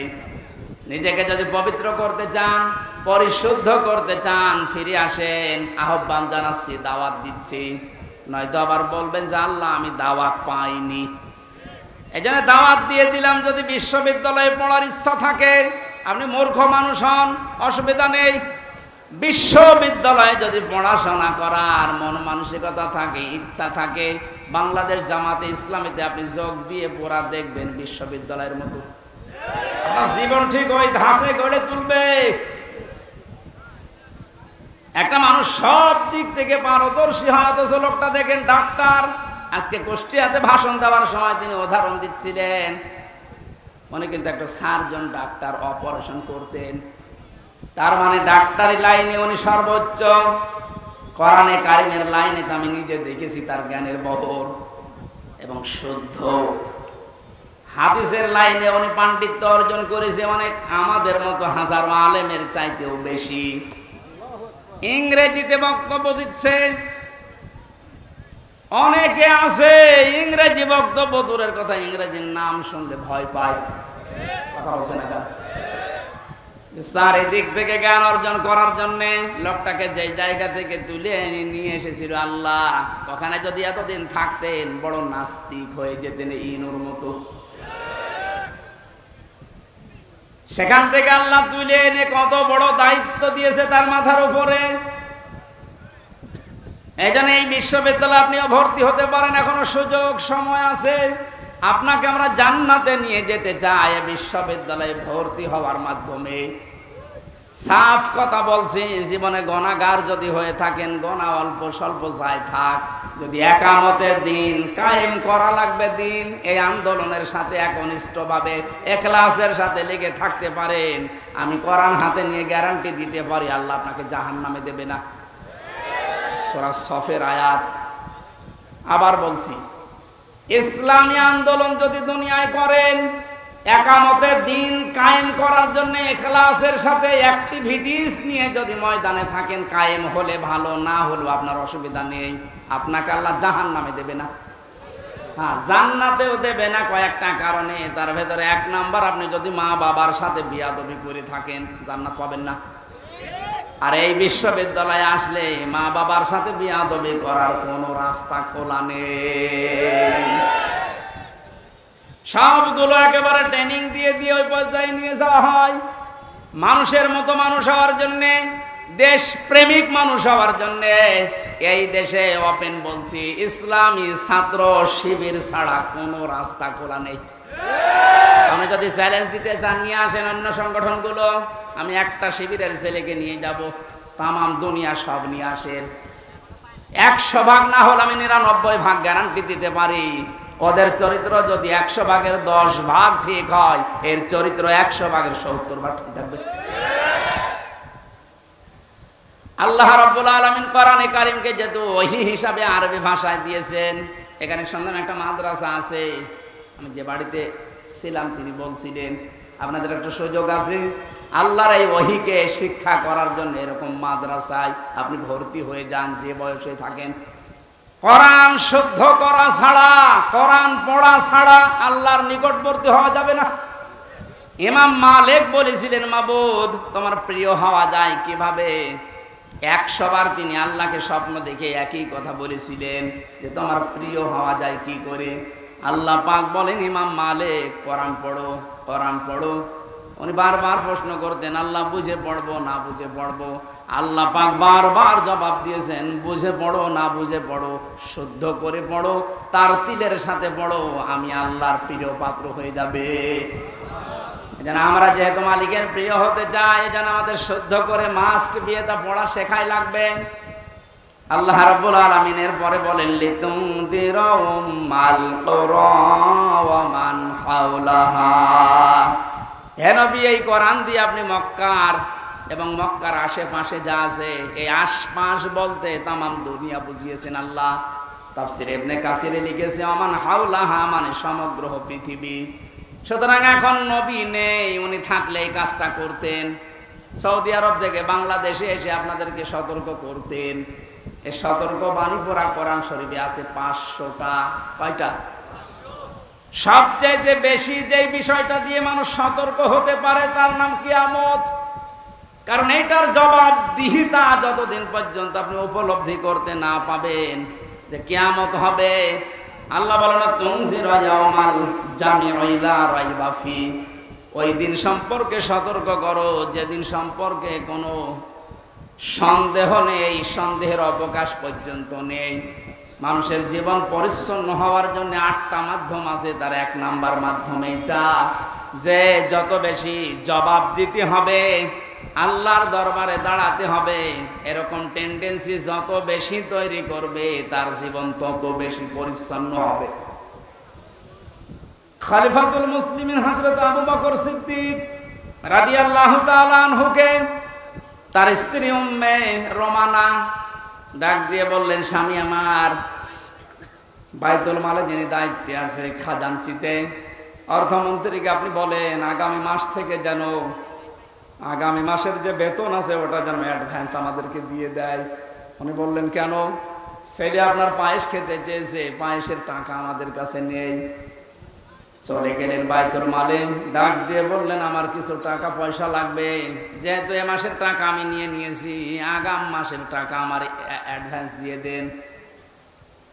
নিজেকে যদি পবিত্র করতে চান, পরিশুদ্ধ করতে চান, ফিরে আসেন। আহ্বান জানাচ্ছি, দাওয়াত দিচ্ছি। নয়তো আবার বলবেন যে আল্লাহ আমি দাওয়াত পাইনি। এই জন্য দাওয়াত দিয়ে দিলাম। যদি বিশ্ববিদ্যালয়ে পড়ার ইচ্ছা থাকে, আপনি মূর্খ মানুষ হন, অসুবিধা নেই। বিশ্ববিদ্যালয়ে যদি পড়াশোনা করার মন মানসিকতা থাকে, ইচ্ছা থাকে, বাংলাদেশ জামাতে ইসলামীতে আপনি যোগ দিয়ে পড়া দেখবেন বিশ্ববিদ্যালয়ের মতো। আপনার জীবন ঠিক ওই ধাঁচে গড়ে তুলবে। একটা মানুষ সব দিক থেকে পারদর্শী হয়, অথচ লোকটা দেখেন ডাক্তার। আজকে কুষ্টিয়াতে ভাষণ দেওয়ার সময় তিনি উদাহরণ দিচ্ছিলেন। উনি কিন্তু একটা সার্জন ডাক্তার, অপারেশন করতেন। তার মানে ডাক্তারি লাইনে উনি সর্বোচ্চ। কোরআনে কারিমের লাইনে তো আমি নিজে দেখেছি তার জ্ঞানের বহর এবং শুদ্ধ। হাদিসের লাইনে উনি পাণ্ডিত্য অর্জন করেছে অনেক, আমাদের মতো হাজারো আলেমের চাইতেও বেশি। ইংরেজিতে বক্তব্য দিচ্ছে। অনেকে আছে ইংরেজি বক্তব্য দূরের কথা, ইংরেজির নাম শুনলে ভয় পায়। কথা বলছে না কেন? চারিদিক থেকে জ্ঞান অর্জন করার জন্য লোকটাকে যে জায়গা থেকে তুলে নিয়ে এসেছিল আল্লাহ, ওখানে যদি এতদিন থাকতেন বড় নাস্তিক হয়ে যেতেন ইনুর মতো। সেখান থেকে আল্লাহ তুলে এনে কত বড় দায়িত্ব দিয়েছে তার মাথার উপরে। এই জন্য এই বিশ্ববিদ্যালয়ে আপনিও ভর্তি হতে পারেন, এখনো সুযোগ সময় আছে। আপনাকে আমরা জান্নাতে নিয়ে যেতে চাই বিশ্ববিদ্যালয়ে ভর্তি হওয়ার মাধ্যমে। সাফ কথা বলছি, জীবনে গুনাহগার যদি হয়ে থাকেন, গুনাহ অল্প স্বল্প যায় থাক, যদি একামতের দিন কায়েম করা লাগবে দিন, এই আন্দোলনের সাথে একনিষ্ঠভাবে ইখলাসের সাথে লেগে থাকতে পারেন, আমি কোরআন হাতে নিয়ে গ্যারান্টি দিতে পারি আল্লাহ আপনাকে জাহান্নামে দেবে না। সূরা সফের আয়াত। আবার বলছি, ইসলামী আন্দোলন যদি দুনিয়ায় করেন, একামতের দিন কায়েম করার জন্য ইখলাসের সাথে অ্যাক্টিভিটিস নিয়ে যদি ময়দানে থাকেন, কায়েম হলে ভালো, না হলেও আপনার অসুবিধা নেই। আপনাকে আল্লাহ জাহান্নামে দেবে না, হ্যাঁ জান্নাতেও দেবে না কয়েকটা কারণে। তার ভেতরে 1 নাম্বার, আপনি যদি মা বাবার সাথে বিয়াদবি করে থাকেন জান্নাত পাবেন না। আর এই বিশ্ববিদ্যালয়ে আসলে মা বাবার সাথে বিয়াদবি করার কোনো রাস্তা খোলা নেই। সবগুলো একেবারে ট্রেনিং দিয়ে দিয়ে ওই পর্যায়ে নিয়ে যাওয়া হয়। মানুষের মতো মানুষ হওয়ার জন্য, দেশ প্রেমিক মানুষ হওয়ার জন্য এই দেশে ওপেন বলছি, ইসলামী ছাত্র শিবির ছাড়া কোনো রাস্তা খোলা নেই। আপনি যদি চ্যালেঞ্জ দিতে চান, নিয়ে আসেন অন্য সংগঠনগুলো, আমি একটা শিবিরের ছেলেকে নিয়ে যাব, তামাম দুনিয়া সব নিয়ে আসেন। 100 ভাগ না হলে আমি 99 ভাগ গ্যারান্টি দিতে পারি। ওদের চরিত্র যদি 100 ভাগের 10 ভাগ ঠিক হয়, এর চরিত্র 100 ভাগের 70 ভাগ ঠিক থাকবে। আল্লাহ রাব্বুল আলামিন কোরআনে কারীমকে যেহেতু ওহী হিসাবে আরবি ভাষায় দিয়েছেন, এখানে শুনলাম একটা মাদ্রাসা আছে। আমি যে বাড়িতে ছিলাম তিনি বলছিলেন আপনাদের একটা সুযোগ আছে আল্লাহর এই ওহীকে শিক্ষা করার জন্য, এরকম মাদ্রাসায় আপনি ভর্তি হয়ে যান যে বয়সে থাকেন। কোরআন শুদ্ধ করা ছাড়া, কোরআন পড়া ছাড়া আল্লাহর নিকটবর্তী হওয়া যাবে না। ইমাম মালিক বলেছিলেন, মাবুদ তোমার প্রিয় হওয়া যায় কিভাবে? 100 বার তিনি আল্লাহকে স্বপ্ন দেখে একই কথা বলেছিলেন যে তোমার প্রিয় হওয়া যায় কি করে? আল্লাহ পাক বলেন, ইমাম মালিক কোরআন পড়ো, কোরআন পড়ো। উনি বারবার প্রশ্ন করতেন, আল্লাহ বুঝে পড়বো না বুঝে পড়বো? আল্লাহ পাক বারবার জবাব দিয়েছেন, বুঝে পড়ো না বুঝে পড়ো, শুদ্ধ করে পড়ো, তার তিলের সাথে পড়ো, আমি আল্লাহর প্রিয় পাত্র হয়ে যাবে। এজন্য আমরা যেহেতু মালিকের প্রিয় হতে চাই, এজন্য আমাদের শুদ্ধ করে মাস্ট বিয়েটা পড়া শেখাই লাগবে। আল্লাহ রাব্বুল আলামিনের পরে বলেন লিতুনদিরা উম্মাল কুরা ওয়া মান হাওলাহা। হে নবী, এই কোরআন দিয়ে আপনি মক্কার এবং মক্কার আশেপাশে যা আছে, এই আশপাশ বলতে তামাম দুনিয়া বুঝিয়েছেন আল্লাহ। তাফসীর ইবনে কাসিরে লিখেছে ওমান হাওলাহা মানে সমগ্র পৃথিবী। সুতরাং এখন নবী নেই, উনি থাকলে এই কাজটা করতেন। সৌদি আরব থেকে বাংলাদেশে এসে আপনাদেরকে সতর্ক করতেন। এই সতর্ক বাণী পড়া কোরআন শরীফে আছে 500টা। কয়টা? সবচাইতে বেশি যেই বিষয়টা দিয়ে মানুষ সতর্ক হতে পারে তার নাম কিয়ামত। কারণ এইটার জবাবদিহিতা যতদিন পর্যন্ত আপনি উপলব্ধি করতে না পাবেন যে কিয়ামত হবে, আল্লাহ বলেন তুনজিরা ইয়াউমাল জামিউ লা রাইবা ফি, ওই দিন সম্পর্কে সতর্ক করো যেদিন সম্পর্কে কোনো সন্দেহ নেই, সন্দেহের অবকাশ পর্যন্ত নেই। মানুষের জীবন পরিচ্ছন্ন হওয়ার জন্য 8টা মাধ্যম আছে, তার 1 নাম্বার মাধ্যম এটা যে যত বেশি জবাব দিতে হবে, আল্লাহর দরবারে দাঁড়াতে হবে, এরকম টেন্ডেন্সি যত বেশি তৈরি করবে তার জীবন তত বেশি পরিচ্ছন্ন হবে। খলিফাতুল মুসলিমিন হযরত আবু বকর সিদ্দিক রাদিয়াল্লাহু তাআলা আনহুকে তার স্ত্রী উম্মে রোমানা ডাক দিয়ে বললেন, স্বামী আমার, বাইতুল মালে যিনি দায়িত্বে আছে খাজানচিতে, অর্থমন্ত্রীকে আপনি বলেন আগামী মাস থেকে যেন আগামী মাসের যে বেতন আছে ওটা যেন অ্যাডভান্স আমাদেরকে দিয়ে দেয়। উনি বললেন কেন? ছেলে আপনার পায়েস খেতে চেয়েছে, পায়েসের টাকা আমাদের কাছে নেই। চলে গেলেন বাইতুল মালে, ডাক দিয়ে বললেন আমার কিছু টাকা পয়সা লাগবে, যেহেতু এ মাসের টাকা আমি নিয়ে নিয়েছি, আগাম মাসের টাকা আমার অ্যাডভান্স দিয়ে দেন।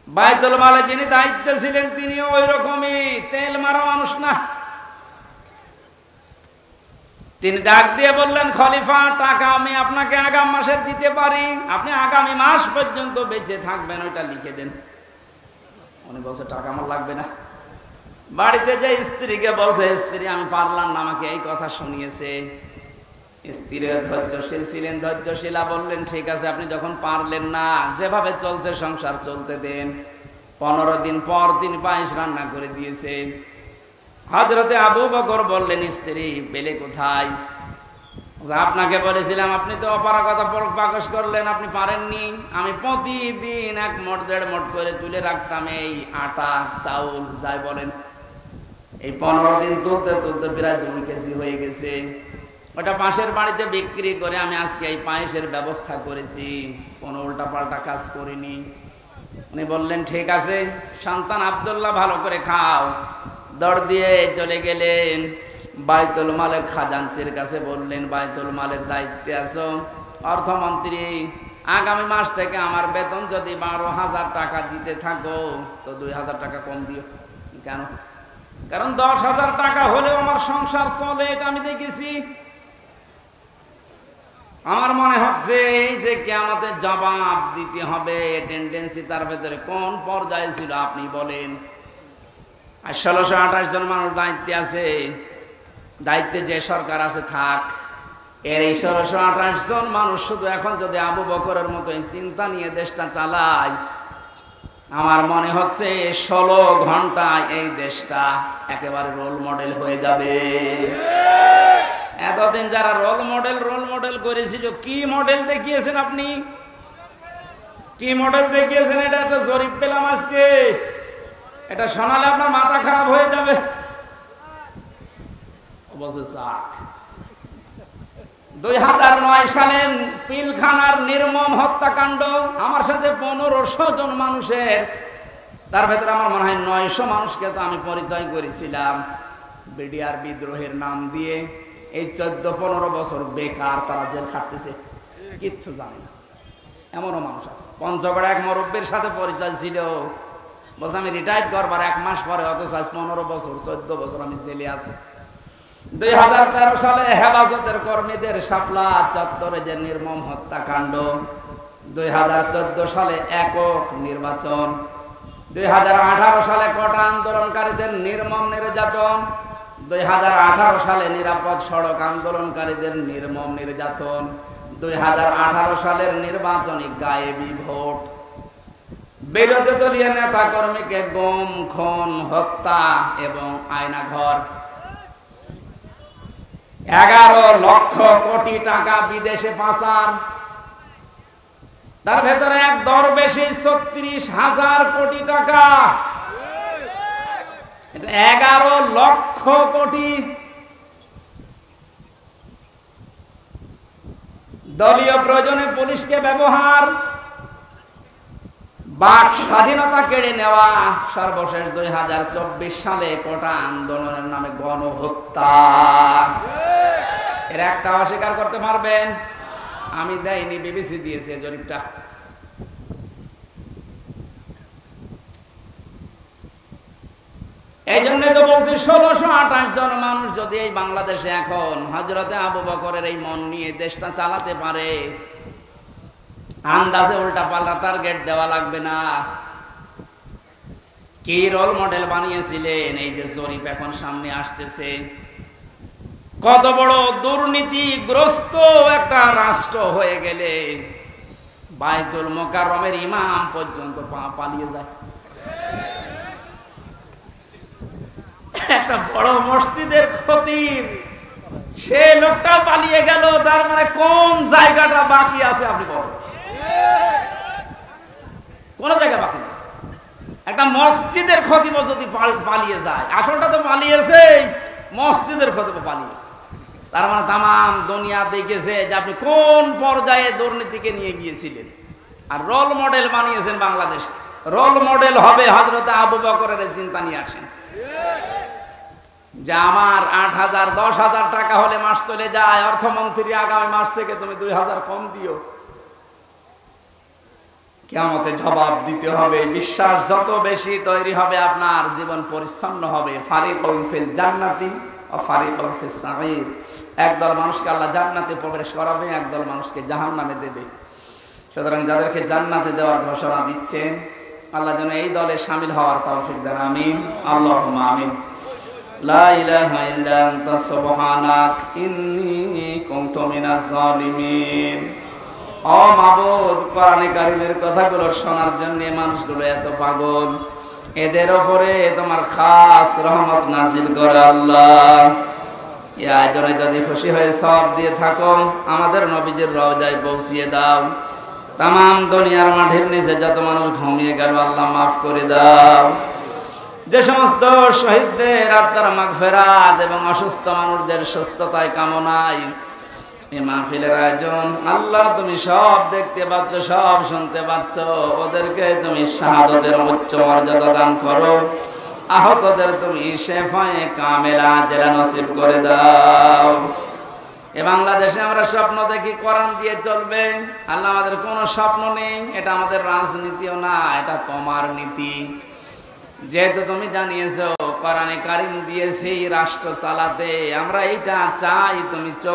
বাইতুল মালে যিনি দায়িত্বে ছিলেন তিনি ওই রকমই তেল মারা মানুষ না। তিনি ডাক দিয়ে বললেন, খলিফা, টাকা আমি আপনাকে আগাম মাসের দিতে পারি, আপনি আগামী মাস পর্যন্ত বেঁচে থাকবেন, ওইটা লিখে দেন। উনি বলছে টাকা আমার লাগবে না। বাড়িতে যে স্ত্রীকে বলছে, স্ত্রী আমি পারলাম না, আমাকে এই কথা শুনিয়েছে। স্ত্রী ধৈর্যশীল ছিলেন, ধৈর্যশীলা বললেন ঠিক আছে, আপনি যখন পারলেন না, যেভাবে চলছে সংসার চলতে দেন। 15 দিন পর দিন পায়েস রান্না করে দিয়েছে। হযরতে আবু বকর বললেন, স্ত্রী পেলে কোথায়? আপনাকে বলেছিলাম, আপনি তো অপারগতা প্রকাশ করলেন, আপনি পারেননি। আমি প্রতিদিন 1 মুঠ 1.5 মুঠ করে তুলে রাখতাম এই আটা চাউল যাই বলেন। এই 15 দিন তুলতে তুলতে প্রায় 2 কেজি হয়ে গেছে। ওটা পাশের বাড়িতে বিক্রি করে আমি আজকে এই পায়েসের ব্যবস্থা করেছি, কোনো উল্টাপাল্টা কাজ করিনি। উনি বললেন ঠিক আছে, সন্তান আব্দুল্লাহ ভালো করে খাও। দৌড় দিয়ে চলে গেলেন বাইতুল মালের খাজানচির কাছে, বললেন বাইতুল মালের দায়িত্বে আছো, অর্থমন্ত্রী, আগামী মাস থেকে আমার বেতন যদি 12,000 টাকা দিতে থাকো তো 2,000 টাকা কম দিও। কেন? কারণ 10,000 টাকা হলেও আমার সংসার চলে, এটা আমি দেখেছি। আমার মনে হচ্ছে এই যে কিয়ামতের জবাব দিতে হবে টেন্ডেন্সি তার ভেতরে কোন পর্যায়ে ছিল আপনি বলেন। আর 1628 জন মানুষ দায়িত্বে আছে, দায়িত্বে যে সরকার আছে থাক, এর এই 1628 জন মানুষ শুধু এখন যদি আবু বকরের মতো এই চিন্তা নিয়ে দেশটা চালায়, আমার মনে হচ্ছে 16 ঘন্টায় এই দেশটা একেবারে রোল মডেল হয়ে যাবে। এতদিন যারা রোল মডেল করেছিল, কি মডেল দেখিয়েছেন আপনি? কি মডেল দেখিয়েছেন? এটা একটা জরিপ পেলাম আজকে, এটা শোনালে আপনার মাথা খারাপ হয়ে যাবে। বলছে 2009 সালে পিলখানার নির্মম হত্যাকাণ্ড, আমার সাথে 1500 জন মানুষের, তার ভেতরে আমার মনে হয় 900 মানুষকে তো আমি পরিচয় করেছিলাম বিডিআর বিদ্রোহের নাম দিয়ে। এই 14-15 বছর বেকার তারা জেল খাটতেছে, কিচ্ছু জানে না, এমনও মানুষ আছে। পঞ্চগড়ে এক মুরব্বীর সাথে পরিচয় ছিল, বলছে আমি রিটায়ার্ড করবার 1 মাস পরে, অথচ 15 বছর 14 বছর আমি জেলে আছি। 2013 সালে হেফাজতের কর্মীদের শাপলা চত্বরে যে নির্মম হত্যাকাণ্ড, 2014 সালে একক নির্বাচন, 2018 সালে কোটা আন্দোলনকারীদের নির্মম নির্যাতন, 2018 সালে নিরাপদ সড়ক আন্দোলনকারীদের নির্মম নির্যাতন, 2018 সালের নির্বাচনী গায়েবী ভোট, বিরোধী দলীয় নেতা কর্মীকে গুম, খুন, হত্যা এবং আয়নাঘর, 11 লক্ষ কোটি টাকা বিদেশে পাচার, তার ভেতরে এক দরবেশে 36,000 কোটি টাকা, এটা 11 লক্ষ কোটি। দলীয় প্রয়োজনে পুলিশকে ব্যবহার, বাক স্বাধীনতা কেড়ে নেওয়া, সর্বশেষ 2024 সালে কোটা আন্দোলনের নামে গণহত্যা। এর একটা অস্বীকার করতে পারবেন? আমি দেয়নি, বিবিসি দিয়েছে জরিপটা। এই জন্য তো বলছি 1628 জন মানুষ যদি এই বাংলাদেশে এখন হযরতে আবু বকরের এই মন নিয়ে দেশটা চালাতে পারে, আন্দাজে উল্টা পাল্টা টার্গেট দেওয়া লাগবে না। কি রোল মডেল বানিয়েছিলেন? এই যে জরিপ এখন সামনে আসতেছে, কত বড় দুর্নীতিগ্রস্ত একটা রাষ্ট্র হয়ে গেলে বাইতুল মোকাররমের ইমাম পর্যন্ত পালিয়ে যায়। একটা বড় মসজিদের খতিব, সে লোকটা পালিয়ে গেল, তার মানে কোন জায়গাটা বাকি আছে আপনি বলেন? কোন জায়গা বাকি নেই। একটা মসজিদের খতিব যদি পালিয়ে যায়, আসলটা তো পালিয়েছে, মসজিদের খতিব পালিয়েছে, তার মানে তামাম দুনিয়া দেখেছে যে আপনি কোন পর্যায়ে দুর্নীতিকে নিয়ে গিয়েছিলেন। আর রোল মডেল বানিয়েছেন বাংলাদেশ। রোল মডেল হবে হযরত আবু বকরের চিন্তা নিয়ে আসেন যে আমার 8,000 10,000 টাকা হলে মাস চলে যায়, অর্থমন্ত্রী আগামী মাস থেকে তুমি 2,000 কম দিও। কিয়ামতে জবাব দিতে হবে। বিশ্বাস যত বেশি তৈরি হবে, আপনার জীবন পরিচ্ছন্ন হবে। ফারিকুন ফিল জান্নাতি ওয়া ফারিকুন ফিস সাঈর। একদল মানুষকে আল্লাহ জান্নাতে প্রবেশ করাবে, একদল মানুষকে জাহান্নামে দেবে। সুতরাং যাদেরকে জান্নাতে দেওয়ার ঘোষণা দিচ্ছেন, আল্লাহ যেন এই দলে শামিল হওয়ার তৌফিক দেন। আমিন, আল্লাহুম্মা আমিন। লা ইলাহা ইল্লা আনতা সুবহানাক ইন্নী কুনতু মিনাজ জালিমিন। ও মাবুদ, কোরআনে কারীমের কথাগুলো শোনার জন্য মানুষগুলো এত পাগল, এদের উপরে তোমার খাস রহমত নাযিল করো আল্লাহ। এই আয়োজনে যদি খুশি হয়ে সওয়াব দিয়ে থাকো, আমাদের নবীজির রওজায় পৌঁছিয়ে দাও। তামাম দুনিয়ার মাটির নিচে যত মানুষ ঘুমিয়ে গেল, আল্লাহ মাফ করে দাও। যে সমস্ত শহীদদের আত্মার মাগফিরাত এবং অসুস্থ মানুষদের সুস্থতায় কামনায় এই মাহফিলের আয়োজন, আল্লাহ তুমি সব দেখতে পাচ্ছ, সব শুনতে পাচ্ছ। ওদেরকে তুমি শাহাদাতের উচ্চ মর্যাদা দান করো। আহতদের তুমি শেফায়ে কামেলা আজরা নসিব করে দাও। এ বাংলাদেশে আমরা স্বপ্ন দেখি কোরআন দিয়ে চলবে। আল্লাহ, আমাদের কোনো স্বপ্ন নেই। এটা আমাদের রাজনীতিও না, এটা তোমার নীতি। যেহেতু তুমি জানিয়েছো কোরআনে কারীম দিয়েছি রাষ্ট্র চালাতে, আমরা এইটা চাই তুমি